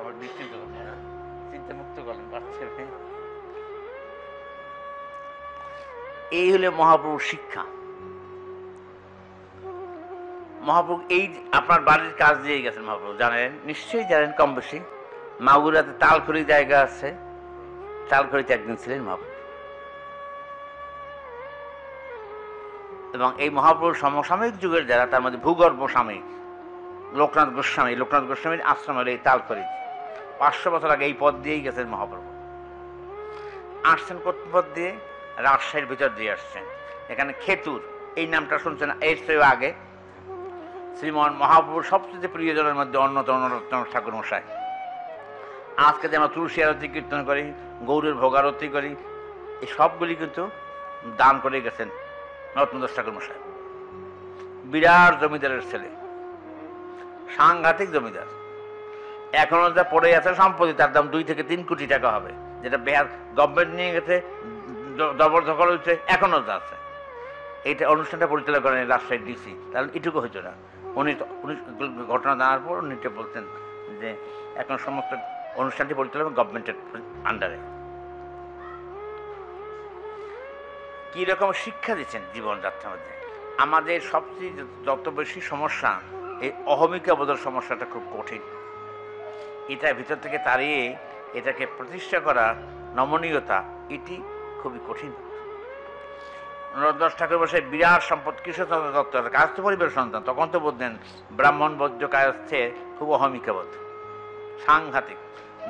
আমার নিশ্চিন্ত করছে না, চিন্তা মুক্ত করলেন, বাচ্চা এই হলো মহাপ্রভুর শিক্ষা। মহাপ্রভু এই আপনার বাড়ির কাজ দিয়ে গেছেন মহাপ্রভু, জানেন, নিশ্চয়ই জানেন কম বেশি। মাগুরাতে তালখড়ি জায়গা আছে, তালখড়িতে একদিন ছিলেন মহাপ্রভু, এবং এই মহাপ্রভুর সমসাময়িক যুগের যারা, তার মধ্যে ভূগর্ভ স্বামী লোকনাথ গোস্বামীর আশ্রম হলো এই তালখড়ি। 500 বছর আগে এই পথ দিয়েই গেছেন মহাপ্রভু। আসছেন কোন পথ দিয়ে? রাজশাহীর ভিতর দিয়ে আসছেন। এখানে খেতুর এই নামটা শুনছেন, এর চেয়েও আগে শ্রীমন মহাপ্রভুর সবচেয়ে প্রিয়জনের মধ্যে অন্যতম ঠাকুর মশাই। আজকে যে আমরা তুলসী আরতি কীর্তন করি, গৌরের ভোগারতি করি, এই সবগুলি কিন্তু দান করে গেছেন নরোত্তমদাস ঠাকুর মশাই। বিরাট জমিদারের ছেলে, সাংঘাতিক জমিদার। এখনো যা পড়ে আছে সম্পত্তি, তার দাম 2 থেকে 3 কোটি টাকা হবে, যেটা গভর্নমেন্ট নিয়ে গেছে, জবরদখল হচ্ছে, এখনো যা আছে। এইটা অনুষ্ঠানটা পরিচালনা করেন রাজশাহীর ডিসি, তাহলে এটুকু হইতো না। উনি ঘটনা জানার পর উনি বলছেন যে এখন সমস্ত অনুষ্ঠানটি পরিচালনা গভর্নমেন্টের আন্ডারে। কীরকম শিক্ষা দিচ্ছেন জীবনযাত্রার মধ্যে। আমাদের সবচেয়ে যত বেশি সমস্যা, এই অহমিকা বোধের সমস্যাটা খুব কঠিন। এটার ভিতর থেকে তাড়িয়ে এটাকে প্রতিষ্ঠা করা, নমনীয়তা, এটি খুবই কঠিন। নরোত্তমদাস ঠাকুর বসে বিরাট সম্পদ, কৃষ্ণচন্দ্র দত্ত কায়স্থ পরিবারের সন্তান, তখন তো বলতেন ব্রাহ্মণ বৌদ্ধ কায়স্থে খুব অহমিকাবোধ, সাংঘাতিক।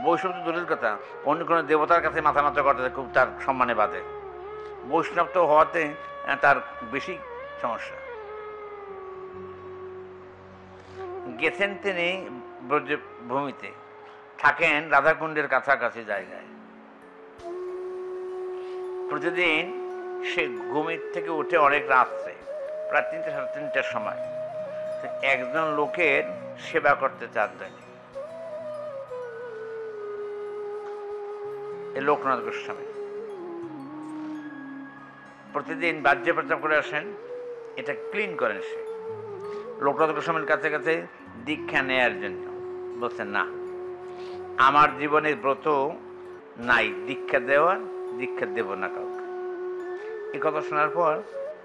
বৈষ্ণব তো দূরের কথা, অন্য কোনো দেবতার কাছে মাথা নত করতে খুব তার সম্মানে বাঁধে। বৈষ্ণব তো হওয়াতে তার বেশি সমস্যা। গেছেন তিনি ব্রজভূমিতে, থাকেন রাধাকুণ্ডের কাছাকাছি জায়গায়। প্রতিদিন সে ঘুমের থেকে উঠে অনেক রাত্রে, প্রায় 3টে সাড়ে 3টার সময় একজন লোকের সেবা করতে চান দেন। এই লোকনাথ গোস্বামী প্রতিদিন বাহ্য প্রচার করে আসেন, এটা ক্লিন করেন। সে লোকনাথ গোস্বামীর কাছে কাছে দীক্ষা নেয়ার জন্য বলছেন, না আমার জীবনের ব্রত নাই দীক্ষা দেওয়ার, দীক্ষা দেব না কাউকে। এই কথা শোনার পর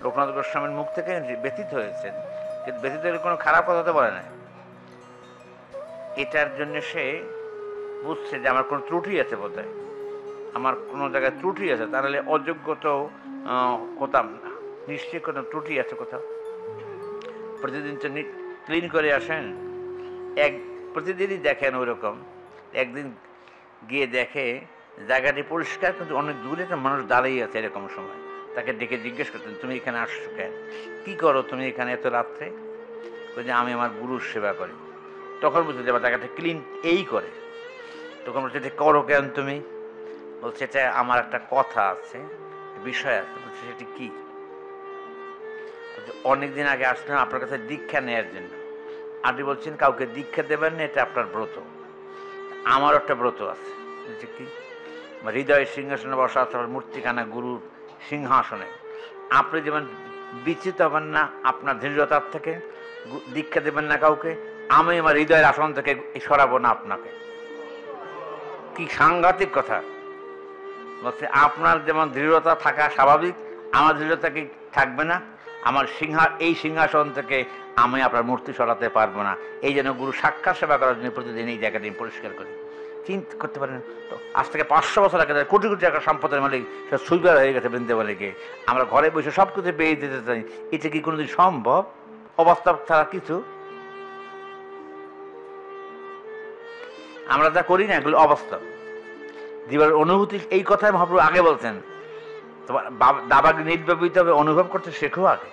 লোকনাথ গোস্বামীর মুখ থেকে ব্যথিত হয়েছেন, কিন্তু ব্যথিত হলে কোনো খারাপ কথা তো বলে না। এটার জন্য সে বুঝছে যে আমার কোনো ত্রুটি আছে বোধহয়, আমার কোনো জায়গায় ত্রুটি আছে, তাহলে অযোগ্য তো হতাম না, নিশ্চয়ই কোনো ত্রুটি আছে কোথাও। প্রতিদিন তো ক্লিন করে আসেন, প্রতিদিনই দেখেন ওইরকম। একদিন গিয়ে দেখে জায়গাটি পরিষ্কার, কিন্তু অনেক দূরে একটা মানুষ দাঁড়িয়ে আছে এরকম সময়। তাকে ডেকে জিজ্ঞেস করতেন, তুমি এখানে আসছো কেন, কী করো তুমি এখানে এত রাত্রে? যে আমি আমার গুরুর সেবা করি। তখন বলছে যে আমার জায়গাটা ক্লিন এই করে। তখন বলছে এটা করো কেন তুমি? বলছে এটা আমার একটা কথা আছে, বিষয় আছে। বলছে সেটি কী? অনেকদিন আগে আসলাম আপনার কাছে দীক্ষা নেওয়ার জন্য, আপনি বলছেন কাউকে দীক্ষা দেবেন না, এটা আপনার ব্রত। আমার একটা ব্রত আছে। বলছে কি? হৃদয়ের সিংহাসনে বসা আপনার মূর্তিখানা গুরুর সিংহাসনে, আপনি যেমন বিচ্যুত হবেন না আপনার দৃঢ়তার থেকে, দীক্ষা দেবেন না কাউকে, আমি আমার হৃদয়ের আসন থেকে সরাবো না আপনাকে। কি সাংঘাতিক কথা! বলছে আপনার যেমন দৃঢ়তা থাকা স্বাভাবিক, আমার দৃঢ়তা কি থাকবে না? আমার এই সিংহাসন থেকে আমি আপনার মূর্তি সরাতে পারবো না। এই জন্য গুরু সাক্ষাৎ সেবা করার জন্য প্রতিদিন এই জায়গাটি পরিষ্কার করি। চিন্তা করতে পারেন তো, আজ থেকে 500 বছর আগে কোটি কোটি টাকা সম্পদের মালিক সে সুইগার হয়ে গেছে বৃন্দাবনে গিয়ে, আমরা ঘরে বসে সব কিছু পেয়ে দিতে চাই। এটা কি কোনোদিন সম্ভব? অবাস্তব ছাড়া কিছু। আমরা যা করি না এগুলো অবাস্তব। দিবার অনুভূতি, এই কথাই মহাপ্রভু আগে বলছেন, তোমার দাবাকে নির্বাপিত হবে, অনুভব করতে শেখো আগে।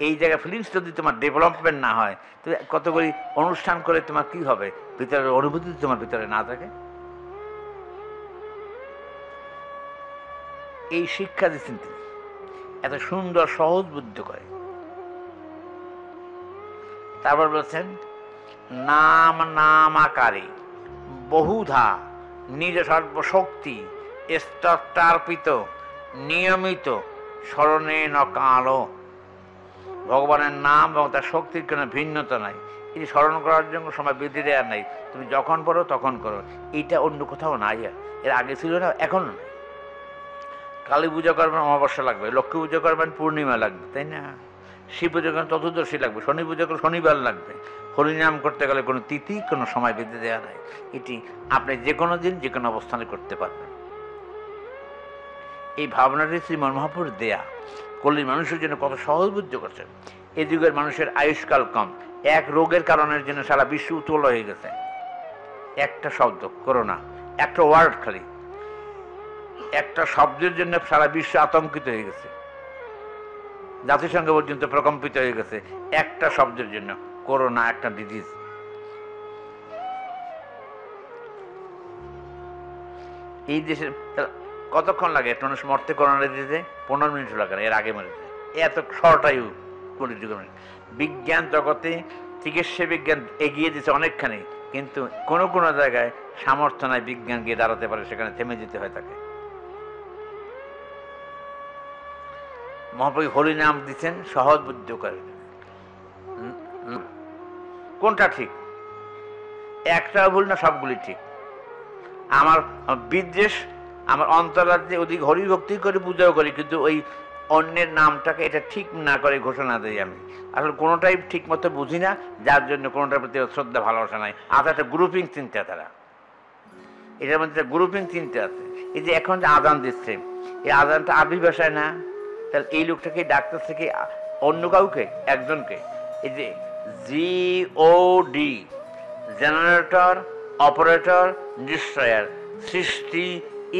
এই জায়গায় ফিলিংস যদি তোমার ডেভেলপমেন্ট না হয়, তুমি কতগুলি অনুষ্ঠান করে তোমার কি হবে? ভিতরের অনুভূতি তোমার ভিতরে না থাকে। এই শিক্ষা দিচ্ছেন তিনি, এত সুন্দর সহজ বুদ্ধ করে। তারপর বলছেন নাম নামাকারে বহুধা নিজ সর্বশক্তি স্তর্পিত নিয়মিত স্মরণে ন কালো। ভগবানের নাম এবং তার শক্তির কোনো ভিন্নতা নাই। এই স্মরণ করার জন্য সময় বৃদ্ধি দেওয়ার নাই, তুমি যখন পড়ো তখন করো। এইটা অন্য কোথাও নাই, এর আগে ছিল না, এখনও নাই। কালী পূজা করবেন অমাবস্যা লাগবে, লক্ষ্মী পুজো করবেন পূর্ণিমা লাগবে, তাই না? শিব পুজো করেন চতুর্দশী লাগবে, শনি পুজো করে শনিবার লাগবে। হরিনাম করতে গেলে কোনো তিথি কোনো সময় বেঁধে দেওয়া নাই। এটি আপনি যে কোনো দিন যে কোনো অবস্থানে করতে পারবেন। এই ভাবনাটি শ্রীমন মহাপুরুষ দেয়া কলির মানুষের জন্য কত সহজ বুদ্ধ করছেন। এই যুগের মানুষের আয়ুষ্কাল কম, এক রোগের কারণের জন্য সারা বিশ্ব উতল হয়ে গেছে। একটা শব্দ করোনা, একটা ওয়ার্ড, খালি একটা শব্দের জন্য সারা বিশ্ব আতঙ্কিত হয়ে গেছে, জাতিসংঘ পর্যন্ত প্রকম্পিত হয়ে গেছে একটা শব্দের জন্য, করোনা, একটা ডিজিজ। এই দেশের কতক্ষণ লাগে একটা মানুষ মরতে করোনা দিতে? 15 মিনিট লাগে না, এর আগে মরে যায়। এত শর্ট আয়ু বিজ্ঞান জগতে। চিকিৎসা বিজ্ঞান এগিয়ে দিচ্ছে অনেকখানি, কিন্তু কোনো কোনো জায়গায় সামর্থ্য নাই বিজ্ঞান গিয়ে দাঁড়াতে পারে, সেখানে থেমে যেতে হয় তাকে। মহাপ্রভু হরি নাম দিচ্ছেন সহজ বুদ্ধ করে। কোনটা ঠিক? একটা ভুল না, সবগুলি ঠিক। আমার বিদ্বেষ, আমার অন্তরাজ্যে অধিক হরিভক্তি করে পূজাও করি, কিন্তু ওই অন্যের নামটাকে এটা ঠিক না করে ঘোষণা দিই আমি। আসলে কোনোটাই ঠিক মতো বুঝি না, যার জন্য কোনোটার প্রতি শ্রদ্ধা ভালোবাসা নাই। আর একটা গ্রুপিং চিন্তাধারা, এটার মধ্যে গ্রুপিং চিন্তা আছে। এই যে এখন যে আজান দিচ্ছে, এই আজানটা আরবি ভাষায় না, তাহলে এই লোকটাকে ডাক্তার থেকে অন্য কাউকে, একজনকে, এই যে জিওডি, জেনারেটর, অপারেটর, ডিস্ট্রয়ার, সৃষ্টি,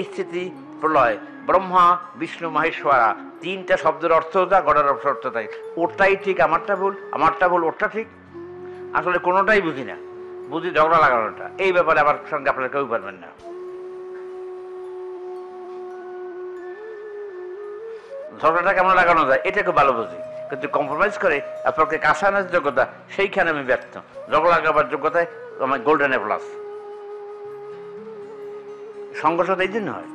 স্থিতি, প্রলয়, ব্রহ্মা, বিষ্ণু, মহেশ্বরা, তিনটা শব্দের অর্থ যা, গড়ার অর্থ তাই। ওটাই ঠিক, আমারটা ভুল, আমারটা ভুল, ওরটা ঠিক। আসলে কোনোটাই বুঝি না, বুঝি ঝগড়া লাগানোটা। এই ব্যাপারে আমার সঙ্গে আপনারা কেউ পারবেন না। ঝগড়াটা কেমন লাগানো যায় এটাকে ভালো বুঝি, কিন্তু কম্প্রোমাইজ করে আপনাকে কাছানোর যোগ্যতা, সেইখানে আমি ব্যর্থ। ঝগড়া লাগাবার যোগ্যতায় আমার গোল্ডেন এ প্লাস। সংঘর্ষ এই জন্য হয়,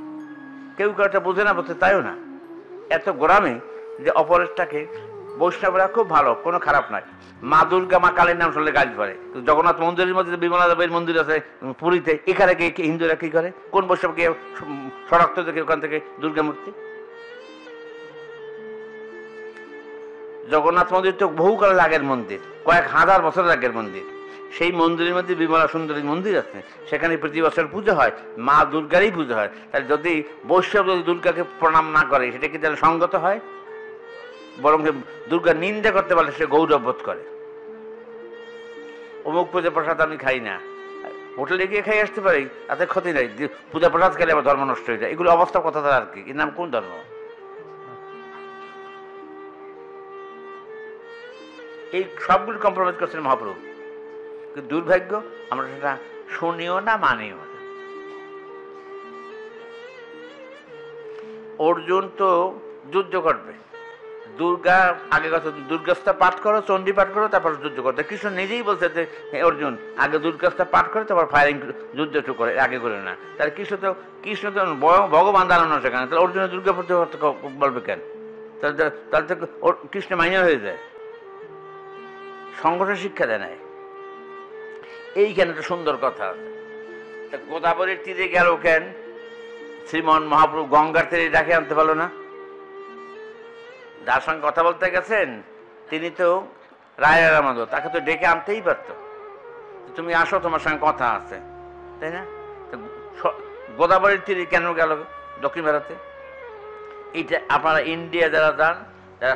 কেউ কেউটা বোঝে না, বলতে তাইও না। এত গোড়ামি যে অপরেরটাকে, বৈষ্ণবরা খুব ভালো, কোনো খারাপ নাই। মা দুর্গা, মা কালীর নাম শুনলে গাছ ভরে, জগন্নাথ মন্দিরের মধ্যে বিমলা দেবীর মন্দির আছে পুরীতে, এখানে হিন্দুরা কি করে? কোন বৈষ্ণবকে শনাক্ত থেকে ওখান থেকে দুর্গা মূর্তি? জগন্নাথ মন্দির তো বহুকাল আগের মন্দির, কয়েক হাজার বছর আগের মন্দির। সেই মন্দিরের মধ্যে বিমলা সুন্দরী মন্দির আছে, সেখানে প্রতি বছর পুজো হয়, মা দুর্গারই পুজো হয়। তাহলে যদি বৈষ্ণব যদি দুর্গাকে প্রণাম না করে সেটা কি তাহলে সঙ্গত হয়? বরং দুর্গা নিন্দা করতে পারলে সে গৌরব বোধ করে। অমুক পূজা প্রসাদ আমি খাই না, হোটেলে গিয়ে খাই আসতে পারি, তাতে ক্ষতি নাই, পূজা প্রসাদ খেলে আবার ধর্ম নষ্ট হয়ে যায়। এগুলো অবস্থা কথা আর কি, এর নাম কোন ধর্ম? এই সবগুলো কম্প্রোমাইজ করছেন মহাপ্রভু। কিন্তু দুর্ভাগ্য আমরা সেটা শুনিও না, মানিও না। অর্জুন তো যুদ্ধ করবে, দুর্গা আগে কথা দুর্গাস্তা পাঠ করো, চণ্ডী পাঠ করো, তারপর যুদ্ধ করতে। কৃষ্ণ নিজেই বলছে যে অর্জুন আগে দুর্গাস্তা পাঠ করে তারপর ফায়ারিং যুদ্ধ একটু করে, আগে করে না। তাহলে কৃষ্ণ তো ভগবান দাঁড়ানো সেখানে, তাহলে অর্জুনের দুর্গা পূজা বলবে কেন? তাহলে তাহলে তো কৃষ্ণ মাইনে হয়ে যায়, সংগঠন শিক্ষা দেয় নাই। এইখানে একটা সুন্দর কথা আছে। গোদাবরীর তীরে গেল কেন? শ্রীমন মহাপ্রভু গঙ্গার তীরে ডাকে আনতে পারলো না? যার সঙ্গে কথা বলতে গেছেন তিনি তো রায় রামাদ, তাকে তো ডেকে আনতেই পারত, তুমি আসো, তোমার সঙ্গে কথা আছে, তাই না? গোদাবরীর তীরে কেন গেল দক্ষিণ ভারতে? এইটা আপনারা ইন্ডিয়া যারা যান, যারা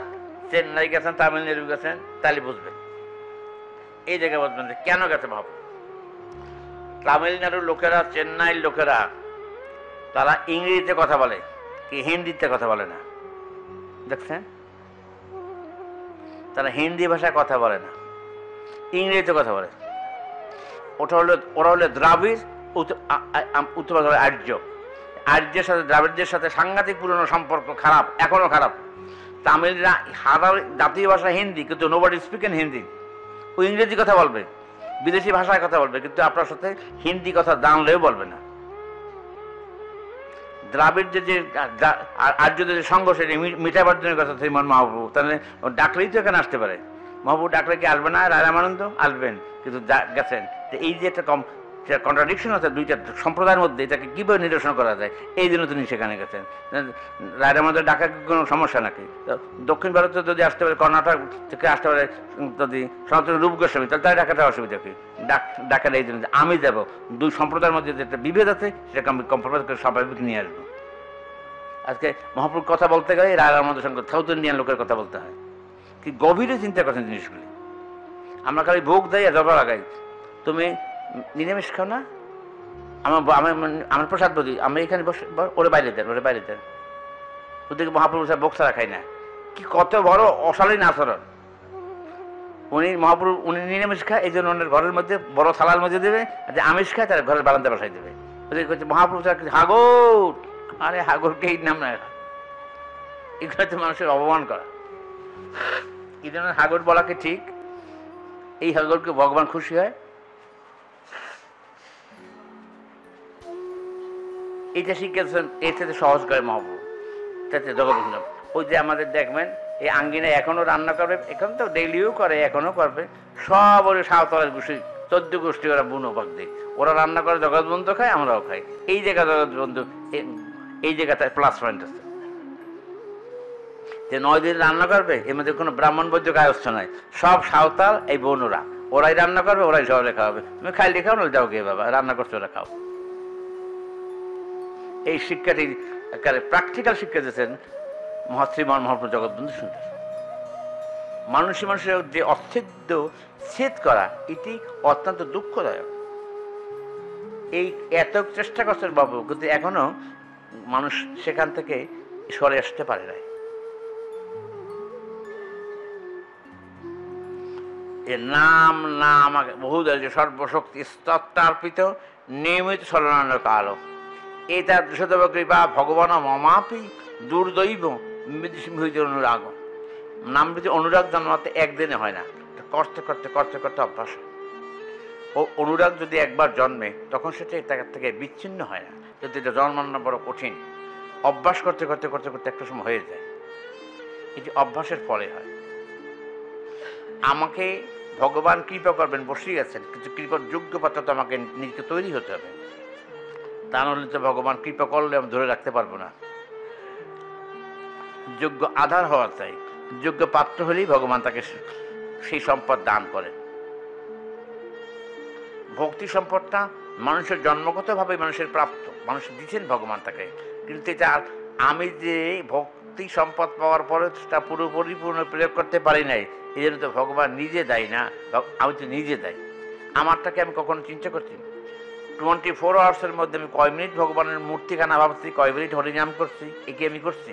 চেন্নাই গেছেন, তামিলনাড়ু গেছেন, তাহলে বুঝবেন। এই জায়গায় বুঝবেন যে কেন গেছে ভাব। তামিলনাড়ুর লোকেরা, চেন্নাইয়ের লোকেরা, তারা ইংরেজিতে কথা বলে কি হিন্দিতে কথা বলে না, দেখছেন? তারা হিন্দি ভাষায় কথা বলে না, ইংরেজিতে কথা বলে। ওরা হলো দ্রাবিড়, উত্তর আর্য। আর্যের সাথে দ্রাবিড়দের সাথে সাংঘাতিক পুরনো সম্পর্ক, খারাপ, এখনো খারাপ। তামিলরা হাজার জাতীয় ভাষা হিন্দি, কিন্তু নোবডি স্পিকিং হিন্দি। ও ইংরেজি কথা বলবে, বিদেশি ভাষায় কথা বলবে, কিন্তু আপনার সাথে হিন্দি কথা জানলেও বলবে না। দ্রাবিড়দের যে আর্যদের যে সংঘর্ষ মিটাবার জন্য কথা শ্রীমন মহাপ্রভু, তাহলে ডাকলেই তো এখানে আসতে পারে। মহাপ্রভু ডাকলে কি আসবে না? রামানন্দ আসবেন, কিন্তু গেছেন। তো এই যে একটা কন্ট্রাডিকশন আছে দুইটা সম্প্রদায়ের মধ্যে, এটাকে কীভাবে নিরসন করা যায়, এই জন্য তিনি সেখানে গেছেন। রায়রামানন্দ ডাকা কোনো সমস্যা নাকি? দক্ষিণ ভারতে যদি আসতে পারে, কর্ণাটক থেকে আসতে পারে যদি সনাতন রূপ গোস্বামী, তাহলে তার ডাকাটা অসুবিধা কি? ডাকাটা এই জন্য আমি যাবো, দুই সম্প্রদায়ের মধ্যে যে একটা বিভেদ আছে সেটাকে আমি কম্প্রোমাইজ করে স্বাভাবিক নিয়ে আসবো। আজকে মহাপ্রভুর কথা বলতে গেলে রায়রামানন্দের সঙ্গে সাউথ ইন্ডিয়ান লোকের কথা বলতে হয়। কি গভীরে চিন্তা করছেন জিনিসগুলি। আমরা খালি ভোগ দেয় আর জবা লাগাই, তুমি নিরামিষ খাও না, আমার প্রসাদ বলি, আমি এখানে বসে, ওরে বাইরে দেন, ওরে বাইরে দেন। ওদেরকে মহাপ্রভু সাহেব ভোগ ছাড়া খাই না। কি কত বড় অশালীন আচরণ! উনি নিরামিষ খায়, এই জন্য ওনার ঘরের মধ্যে বড় থালার মধ্যে দেবে, যে আমিষ খায় তার ঘরের বারান্দা বসাই দেবে। ওদেরকে হচ্ছে মহাপ্রভু সাহেব হাগর, আরে হাগরকে এই নাম না, এগুলো তো মানুষের অপমান করা। এই জন্য হাগর বলাকে ঠিক, এই হাগরকে ভগবান খুশি হয়। এইটা শিখেছেন, এর সাথে সহজ করে মহাপ্রভু, তাতে জগবন্ধু। ওই যে আমাদের দেখবেন এই আঙ্গিনায় এখনো রান্না করবে, এখন তো ডেইলিও করে, এখনো করবে, সব ওই সাঁওতালের গোষ্ঠী, 14 গোষ্ঠী ওরা বুনো পাক দিয়ে ওরা রান্না করে, জগৎবন্ধু খায়, আমরাও খাই। এই জায়গা জগৎবন্ধু, এই জায়গাতে প্লাস পয়েন্ট আছে যে 9 দিন রান্না করবে, এর মধ্যে কোনো ব্রাহ্মণ বৈদ্য গায়স্থ নয়, সব সাঁওতাল এই বোনরা, ওরাই রান্না করবে, ওরাই শহরে খাওয়াবে। তুমি খাইলে খাও, না যাও গিয়ে বাবা রান্না করছো, ওরা খাও। এই শিক্ষাটি প্র্যাকটিক্যাল শিক্ষা দিয়েছেন শ্রীমান মহাপ্রভু জগৎবন্ধু সুন্দর। মানুষের যে অস্থিত্ব ছেদ করা, এটি অত্যন্ত দুঃখদায়ক। এই এত চেষ্টা করছেন বাবু, কিন্তু এখনো মানুষ সেখান থেকে সরে আসতে পারে না। নাম নাম বহু যে সর্বশক্তি স্তত্তার্পিত নিয়মিত স্মরণান্য কাল, এটা দৃশ্যদেব কৃপা ভগবান মমাপি দুর্দৈব অনুরাগ। নাম প্রীতি অনুরাগ জন্মাতে একদিনে হয় না, করতে করতে করতে করতে অভ্যাস হয়। ও অনুরাগ যদি একবার জন্মে তখন সেটা তার থেকে বিচ্ছিন্ন হয় না, কিন্তু এটা জন্মানো বড় কঠিন। অভ্যাস করতে করতে করতে করতে একটা সময় হয়ে যায়, এটি অভ্যাসের ফলে হয়। আমাকে ভগবান কৃপা করবেন, বসেই আছেন, কিন্তু কৃপার যোগ্য পাত্র তো আমাকে নিজেকে তৈরি হতে হবে। তা নাহলে তো ভগবান কৃপা করলে আমি ধরে রাখতে পারবো না। যোগ্য আধার হওয়া চাই, যোগ্য পাত্র হলেই ভগবান তাকে সেই সম্পদ দান করে। ভক্তি সম্পদটা মানুষের জন্মগতভাবে মানুষের প্রাপ্ত, মানুষ দিচ্ছেন ভগবান তাকে, কিন্তু এটা আমি যে ভক্তি সম্পদ পাওয়ার পরে তা পুরোপুরি পূর্ণ প্রয়োগ করতে পারি নাই, এই জন্য তো ভগবান নিজে দেয় না, আমি তো নিজে দেয়। আমারটাকে আমি কখনো চিন্তা করছি 24 আওয়ার্সের মধ্যে আমি কয় মিনিট ভগবানের মূর্তিখানা ভাবছি, কয় মিনিট হরিনাম করছি, একে আমি করছি।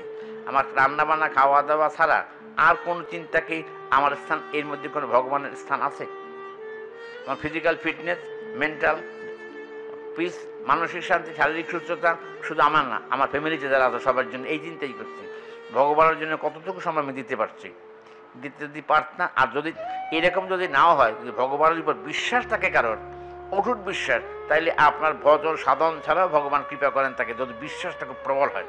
আমার রান্নাবান্না খাওয়া দাওয়া ছাড়া আর কোনো চিন্তাকেই আমার স্থান, এর মধ্যে কোনো ভগবানের স্থান আছে? আমার ফিজিক্যাল ফিটনেস, মেন্টাল পিস, মানসিক শান্তি, শারীরিক সুস্থতা শুধু আমার না, আমার ফ্যামিলিতে যারা আছে সবার জন্য এই চিন্তাই করছি। ভগবানের জন্য কতটুকু সময় আমি দিতে পারছি, দিতে যদি পারতাম। আর যদি এরকম যদি নাও হয়, যদি ভগবানের উপর বিশ্বাস থাকে কারোর, অটুট বিশ্বাস, তাইলে আপনার ভজন সাধন ছাড়াও ভগবান কৃপা করেন তাকে, যদি বিশ্বাসটা খুব প্রবল হয়,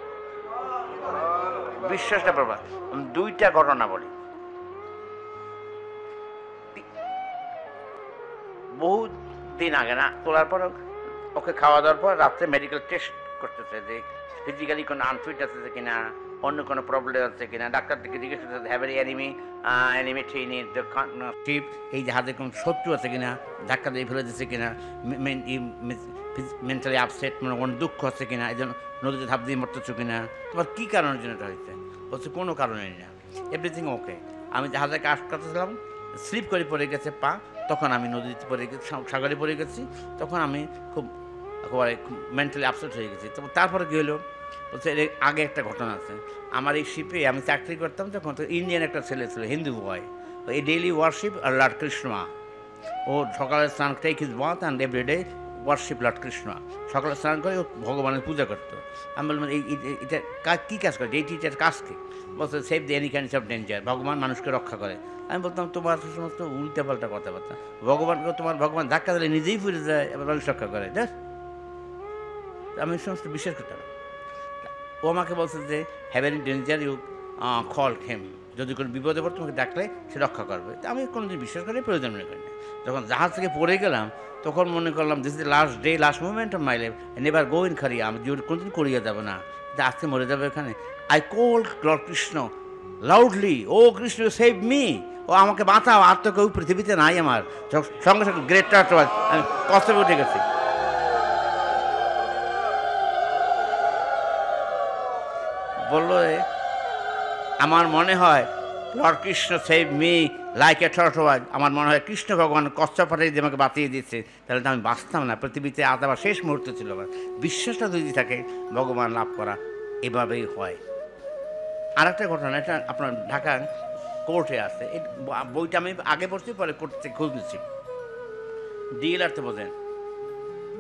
বিশ্বাসটা প্রবল। দুইটা ঘটনা বলি। বহু দিন আগে না, তোলার পর ওকে খাওয়া দাওয়ার পর রাত্রে মেডিকেল টেস্ট করতেছে যে ফিজিক্যালি কোনো আনফিট আছে কিনা, অন্য কোনো প্রবলেম আছে কিনা। ডাক্তার থেকে জিজ্ঞেস করতেছে হ্যাভেরি অ্যানিমি ট্রেনিং শিপ, এই জাহাজে কোনো শত্রু আছে কিনা, ধাক্কা দিয়ে ফেলে দিচ্ছে কিনা, মেন্টালি আপসেট, মানে কোনো দুঃখ আছে কিনা, এই জন্য নদীতে ধাপ দিয়ে মরতেছো কিনা, তোমার কী কারণের জন্য এটা হয়েছে? বলছে কোনো কারণেই না, এভরিথিং ওকে। আমি জাহাজে কাজ করতেছিলাম, স্লিপ করে পড়ে গেছে পা, তখন আমি নদীতে পড়ে গেছি, সাগরে পড়ে গেছি, তখন আমি খুব একেবারে মেন্টালি আপসেট হয়ে গেছি। তো তারপরে কী হলো, বলছে এর আগে একটা ঘটনা আছে। আমার এই শিপে আমি চাকরি করতাম তখন, তো ইন্ডিয়ান একটা ছেলে ছিল, হিন্দু বয়, এই ডেইলি ওয়ার্শিপ আর লর্ড কৃষ্ণ। ও সকালে স্নান take his bath and everyday worship Lord Krishna. সকালে স্নান করে ও ভগবানের পূজা করতো। আমি বললাম এটা কী কাজ করে, এই টিচার কাজ কী? বলছে save the any kinds of danger, ভগবান মানুষকে রক্ষা করে। আমি বলতাম তোমার সমস্ত উল্টাপাল্টা কথাবার্তা, ভগবানকে তোমার ভগবান ধাক্কা দিলে নিজেই ফিরে যায়, এবার মানুষ রক্ষা করে, দেখ। আমি সমস্ত বিশ্বাস করতাম। ও আমাকে বলছে যে have any danger you call him, যদি কোনো বিপদে পড়ে তোমাকে ডাকলে সে রক্ষা করবে। তা আমি কোনোদিন বিশ্বাস করে প্রয়োজন মনে করি না। যখন জাহাজ থেকে পড়ে গেলাম তখন মনে করলাম this is the last day, last movement of my life, never go in Kharia, আমি জীবন কোনোদিন করিয়ে যাবো না, আজকে মরে যাবে এখানে। I called Lord Krishna loudly, ও কৃষ্ণ সেভ মি, ও আমাকে বাঁচাও, আর তো কেউ পৃথিবীতে নাই আমার। সঙ্গে সঙ্গে গ্রেট টার্টওয়াজ আমি কষ্টে উঠে গেছি। বললো আমার মনে হয় Lord Krishna save me like a tortoise, আমার মনে হয় কৃষ্ণ ভগবান কষ্ট পাঠিয়ে দিয়ে আমাকে বাঁচিয়ে দিচ্ছে, তাহলে তো আমি বাঁচতাম না, পৃথিবীতে আবার শেষ মুহূর্ত ছিল আমার। বিশ্বাসটা যদি থাকে ভগবান লাভ করা এভাবেই হয়। আর একটা ঘটনা, এটা আপনার ঢাকা কোর্টে আছে, এই বইটা আমি আগে পড়ছি, পরে কোর্ট থেকে খোঁজ নিচ্ছি। ডিএলআর তো বোঝেন,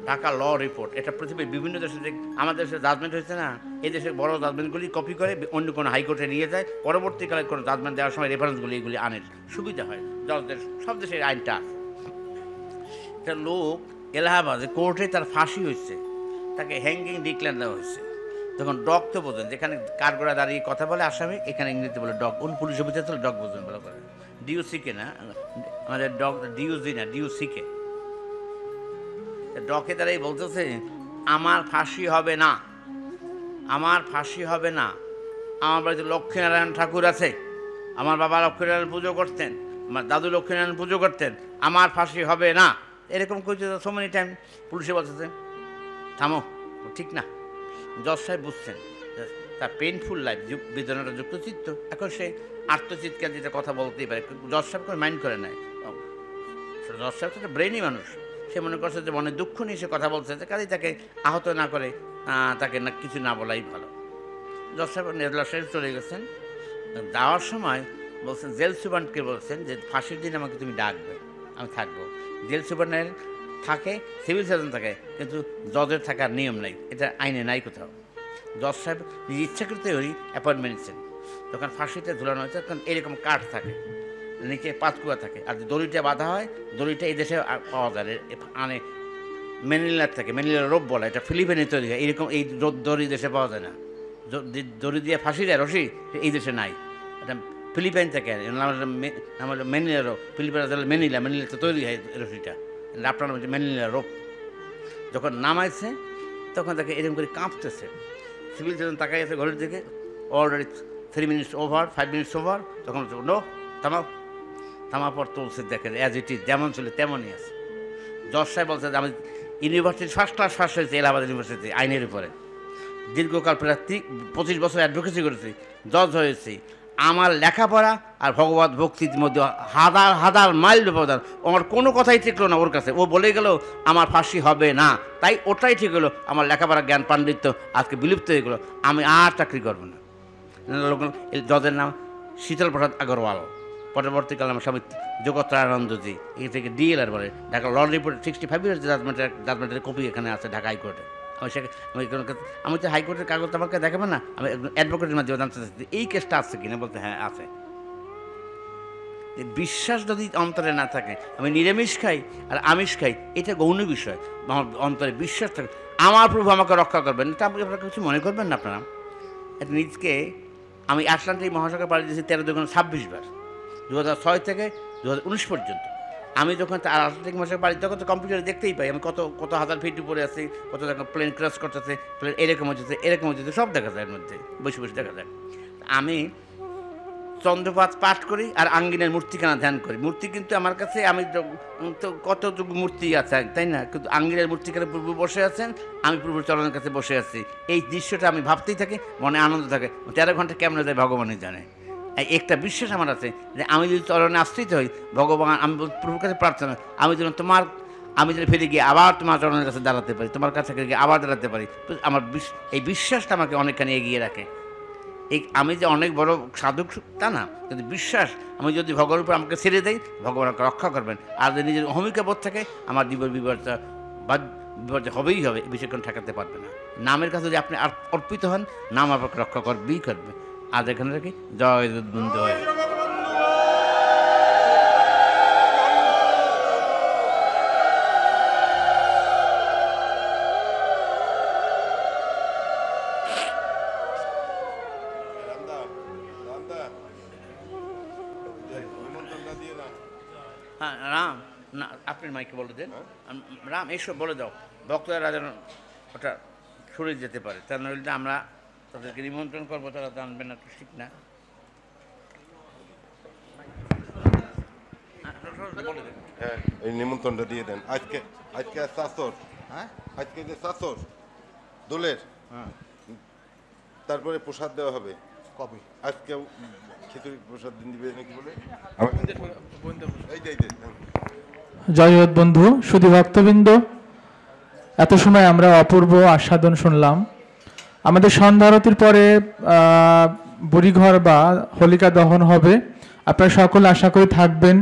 ঢাকা ল রিপোর্ট, এটা পৃথিবীর বিভিন্ন দেশে যে আমাদের দেশে জাজমেন্ট হয়েছে না, এই দেশের বড় জাজমেন্টগুলি কপি করে অন্য কোনো হাইকোর্টে নিয়ে যায়, পরবর্তীকালে কোনো জাজমেন্ট দেওয়ার সময় রেফারেন্সগুলি এগুলি আনে, সুবিধা হয়। জজদের সব দেশের আইনটা আছে। একটা লোক এলাহাবাদে কোর্টে তার ফাঁসি হয়েছে, তাকে হ্যাঙ্গিং ডিক্লেয়ার দেওয়া হয়েছে। তখন ডগ তো বোঝেন, যেখানে কাঠগড়া দাঁড়িয়ে কথা বলে আসামি, এখানে ইংরেজিতে বলে ডগ, অন্য পুলিশ অফিসার তো ডগ বোঝেন ভালো করে, ডিউসিকে না, আমাদের ডগ ডিউজি না, ডিউসিকে। ডকে তারাই বলতেছে আমার ফাঁসি হবে না, আমার ফাঁসি হবে না, আমার বাড়িতে লক্ষ্মীনারায়ণ ঠাকুর আছে, আমার বাবা লক্ষ্মীনারায়ণ পুজো করতেন, আমার দাদু লক্ষ্মীনারায়ণ পুজো করতেন, আমার ফাঁসি হবে না, এরকম করছে সো মেনি টাইম। পুলিশে বলতেছে থামো, ঠিক না। জজ সাহেব বুঝছেন তার পেইনফুল লাইফ, বেদনাটা যুক্ত চিত্ত, এখন সে আত্মচিৎকার যেটা কথা বলতেই পারে, জজ সাহেব করে মাইন্ড করে নেয়। জজ সাহেব তো একটা ব্রেনই মানুষ, সে মনে করছে যে মনে দুঃখ নিয়ে সে কথা বলছে, কাজেই তাকে আহত না করে তাকে না কিছু না বলাই ভালো। জজ সাহেব নেদলা সাহেব চলে গেছেন, যাওয়ার সময় বলছেন জেল সুপারকে বলছেন যে ফাঁসির দিন আমাকে তুমি ডাকবে, আমি থাকবো। জেল সুপারের থাকে, সিভিল সার্জন থাকে, কিন্তু জজের থাকার নিয়ম নাই, এটা আইনে নাই কোথাও। জজ সাহেব নিজে ইচ্ছাকৃত ওই অ্যাপয়েন্টমেন্ট নিচ্ছেন। যখন ফাঁসিতে ঝুলানো হয়েছে তখন এরকম কাঠ থাকে, নিচে পাতকুয়া থাকে, আর দড়িটা বাঁধা হয়, দড়িটা এই দেশে পাওয়া যায় মানে ম্যানিলার থাকে, ম্যানিলার রোপ বলা, এটা ফিলিপিনে তৈরি হয়, এরকম এই দড়ি দেশে পাওয়া যায় না। দড়ি দিয়ে ফাঁসি দেয় রশি, এই দেশে নাই, এটা ফিলিপাইন থেকে আমার ম্যানিলা রোপ, ফিলিপাইন ম্যানিলাতে তৈরি হয় রশিটা, আপনার হচ্ছে ম্যানিলা রোপ। যখন নামাইছে তখন তাকে এরকম করে কাঁপতেছে, সিভিল সার্জন তাকাই আছে ঘরের দিকে, already 3 minutes over, 5 minutes over, তখন নো থামাও, থামার পর তুলছে, দেখেন অ্যাজ ইট ইজ, যেমন ছিল তেমনই আছে। জজ সাহেব বলছে যে আমি ইউনিভার্সিটি ফার্স্ট ক্লাস ফার্স্ট হয়েছি এলাহাবাদ ইউনিভার্সিটি আইনের উপরে, দীর্ঘকাল প্রায় 25 বছর অ্যাডভোকেসি করেছি, জজ হয়েছি। আমার লেখাপড়া আর ভগবত ভক্তির মধ্যে হাজার হাজার মাইল ব্যবধান। আমার কোনো কথাই টিকলো না ওর কাছে, ও বলে গেল আমার ফাঁসি হবে না, তাই ওটাই ঠিক হলো। আমার লেখাপড়া জ্ঞান পাণ্ডিত্য আজকে বিলুপ্ত হয়ে গেলো, আমি আর চাকরি করবো না। জজের নাম শীতল প্রসাদ আগরওয়াল, পরবর্তীকালে আমার স্বামী জগত্রানন্দজি, এই থেকে ডিএলআর বলে, ঢাকা ল রিপোর্ট 65 ইয়ার্স জাজমেন্টের কপি এখানে আছে ঢাকা হাইকোর্টে। আমি তো হাইকোর্টের কাগজ আমাকে দেখাবেন না, আমি একজন অ্যাডভোকেটের মাধ্যমে জানতে চাচ্ছি এই কেসটা আছে কিনা, বলতে হ্যাঁ আছে। বিশ্বাস যদি অন্তরে না থাকে, আমি নিরামিষ খাই আর আমিষ খাই এটা গৌণ বিষয়, আমার অন্তরে বিশ্বাস থাকে আমার প্রভু আমাকে রক্ষা করবেন, এটা আপনি আপনারা কিছু মনে করবেন না আপনারা। নিজকে আমি আটলান্টিক মহাসাগর পাড়ি দিয়েছি 13×26 বার, 2006 থেকে 2019 পর্যন্ত। আমি যখন আটলান্টিক মহাসাগর পাড়ি তখন তো কম্পিউটারে দেখতেই পাই আমি কত কত হাজার ফিট উপরে আছি, কত প্লেন ক্রস করতেছে, প্লেন এরকম হচ্ছে সব দেখা যায়, এর মধ্যে বসে বসে দেখা যায়। আমি চন্দ্রপাত পাঠ করি আর আঙ্গিনের মূর্তিখানা ধ্যান করি। মূর্তি কিন্তু আমার কাছে, আমি তো কতটুকু মূর্তি আছে তাই না, কিন্তু আঙ্গিনের মূর্তিখানে প্রভু বসে আছেন, আমি প্রভুর চরণের কাছে বসে আছি। এই দৃশ্যটা আমি ভাবতেই থাকি, মনে আনন্দ থাকে। 13 ঘন্টা কেমন যায় ভগবানই জানে। একটা বিশ্বাস আমার আছে যে আমি যদি চরণে আশ্রিত হই, ভগবান, আমি প্রভুর কাছে প্রার্থনা, আমি যেন আমি যেন ফিরে গিয়ে আবার তোমার চরণের কাছে দাঁড়াতে পারি, তোমার কাছে গিয়ে আবার দাঁড়াতে পারি। আমার এই বিশ্বাসটা আমাকে অনেকখানি এগিয়ে রাখে। আমি যে অনেক বড় সাধক তা না, কিন্তু বিশ্বাস, আমি যদি ভগবানের উপর আমাকে ছেড়ে দেই, ভগবান আমাকে রক্ষা করবেন। আর যদি নিজের অহমিকা বোধ থাকে, আমার বিপর্যয় হবেই হবে, এই বিষয় কোনো ঠেকাতে পারবে না। নামের কাছে যদি আপনি অর্পিত হন, নাম আপনাকে রক্ষা করবেই করবে। আজ এখানে রাখি, জয় বন্ধু হয়। হ্যাঁ রাম, না আপনি মাইকে বলে দেন, রাম এইসব বলে দাও, ভক্তরা যেন ওটা সরে যেতে পারে, তা নইলে আমরা তাদেরকে নিমন্ত্রণ করবো, তারা জানবে না, তো ঠিক না। হ্যাঁ, এই নিমন্ত্রণটা দিয়ে দেন। আজকে শাসর, হ্যাঁ আজকে যে শাসর দোলের, হ্যাঁ তারপরে প্রসাদ দেওয়া হবে। কপি আজকে খিচুড়ি প্রসাদ দিন দিবে নাকি বলে, এই যে জয়ত বন্ধু, শুধু ভক্তবৃন্দ, এত সময় আমরা অপূর্ব আস্বাদন শুনলাম। আমাদের সন্ধ্যারতির পরে বুড়িঘর বা হোলিকা দহন হবে, আপনারা সকলে আশা করি থাকবেন।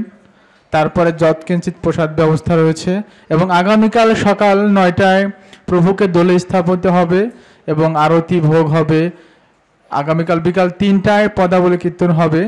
তারপরে যৎকিঞ্চিৎ প্রসাদ ব্যবস্থা রয়েছে এবং আগামীকাল সকাল 9টায় প্রভুকে দোলে স্থাপিত হবে এবং আরতি ভোগ হবে। আগামীকাল বিকাল 3টায় পদাবলী কীর্তন হবে।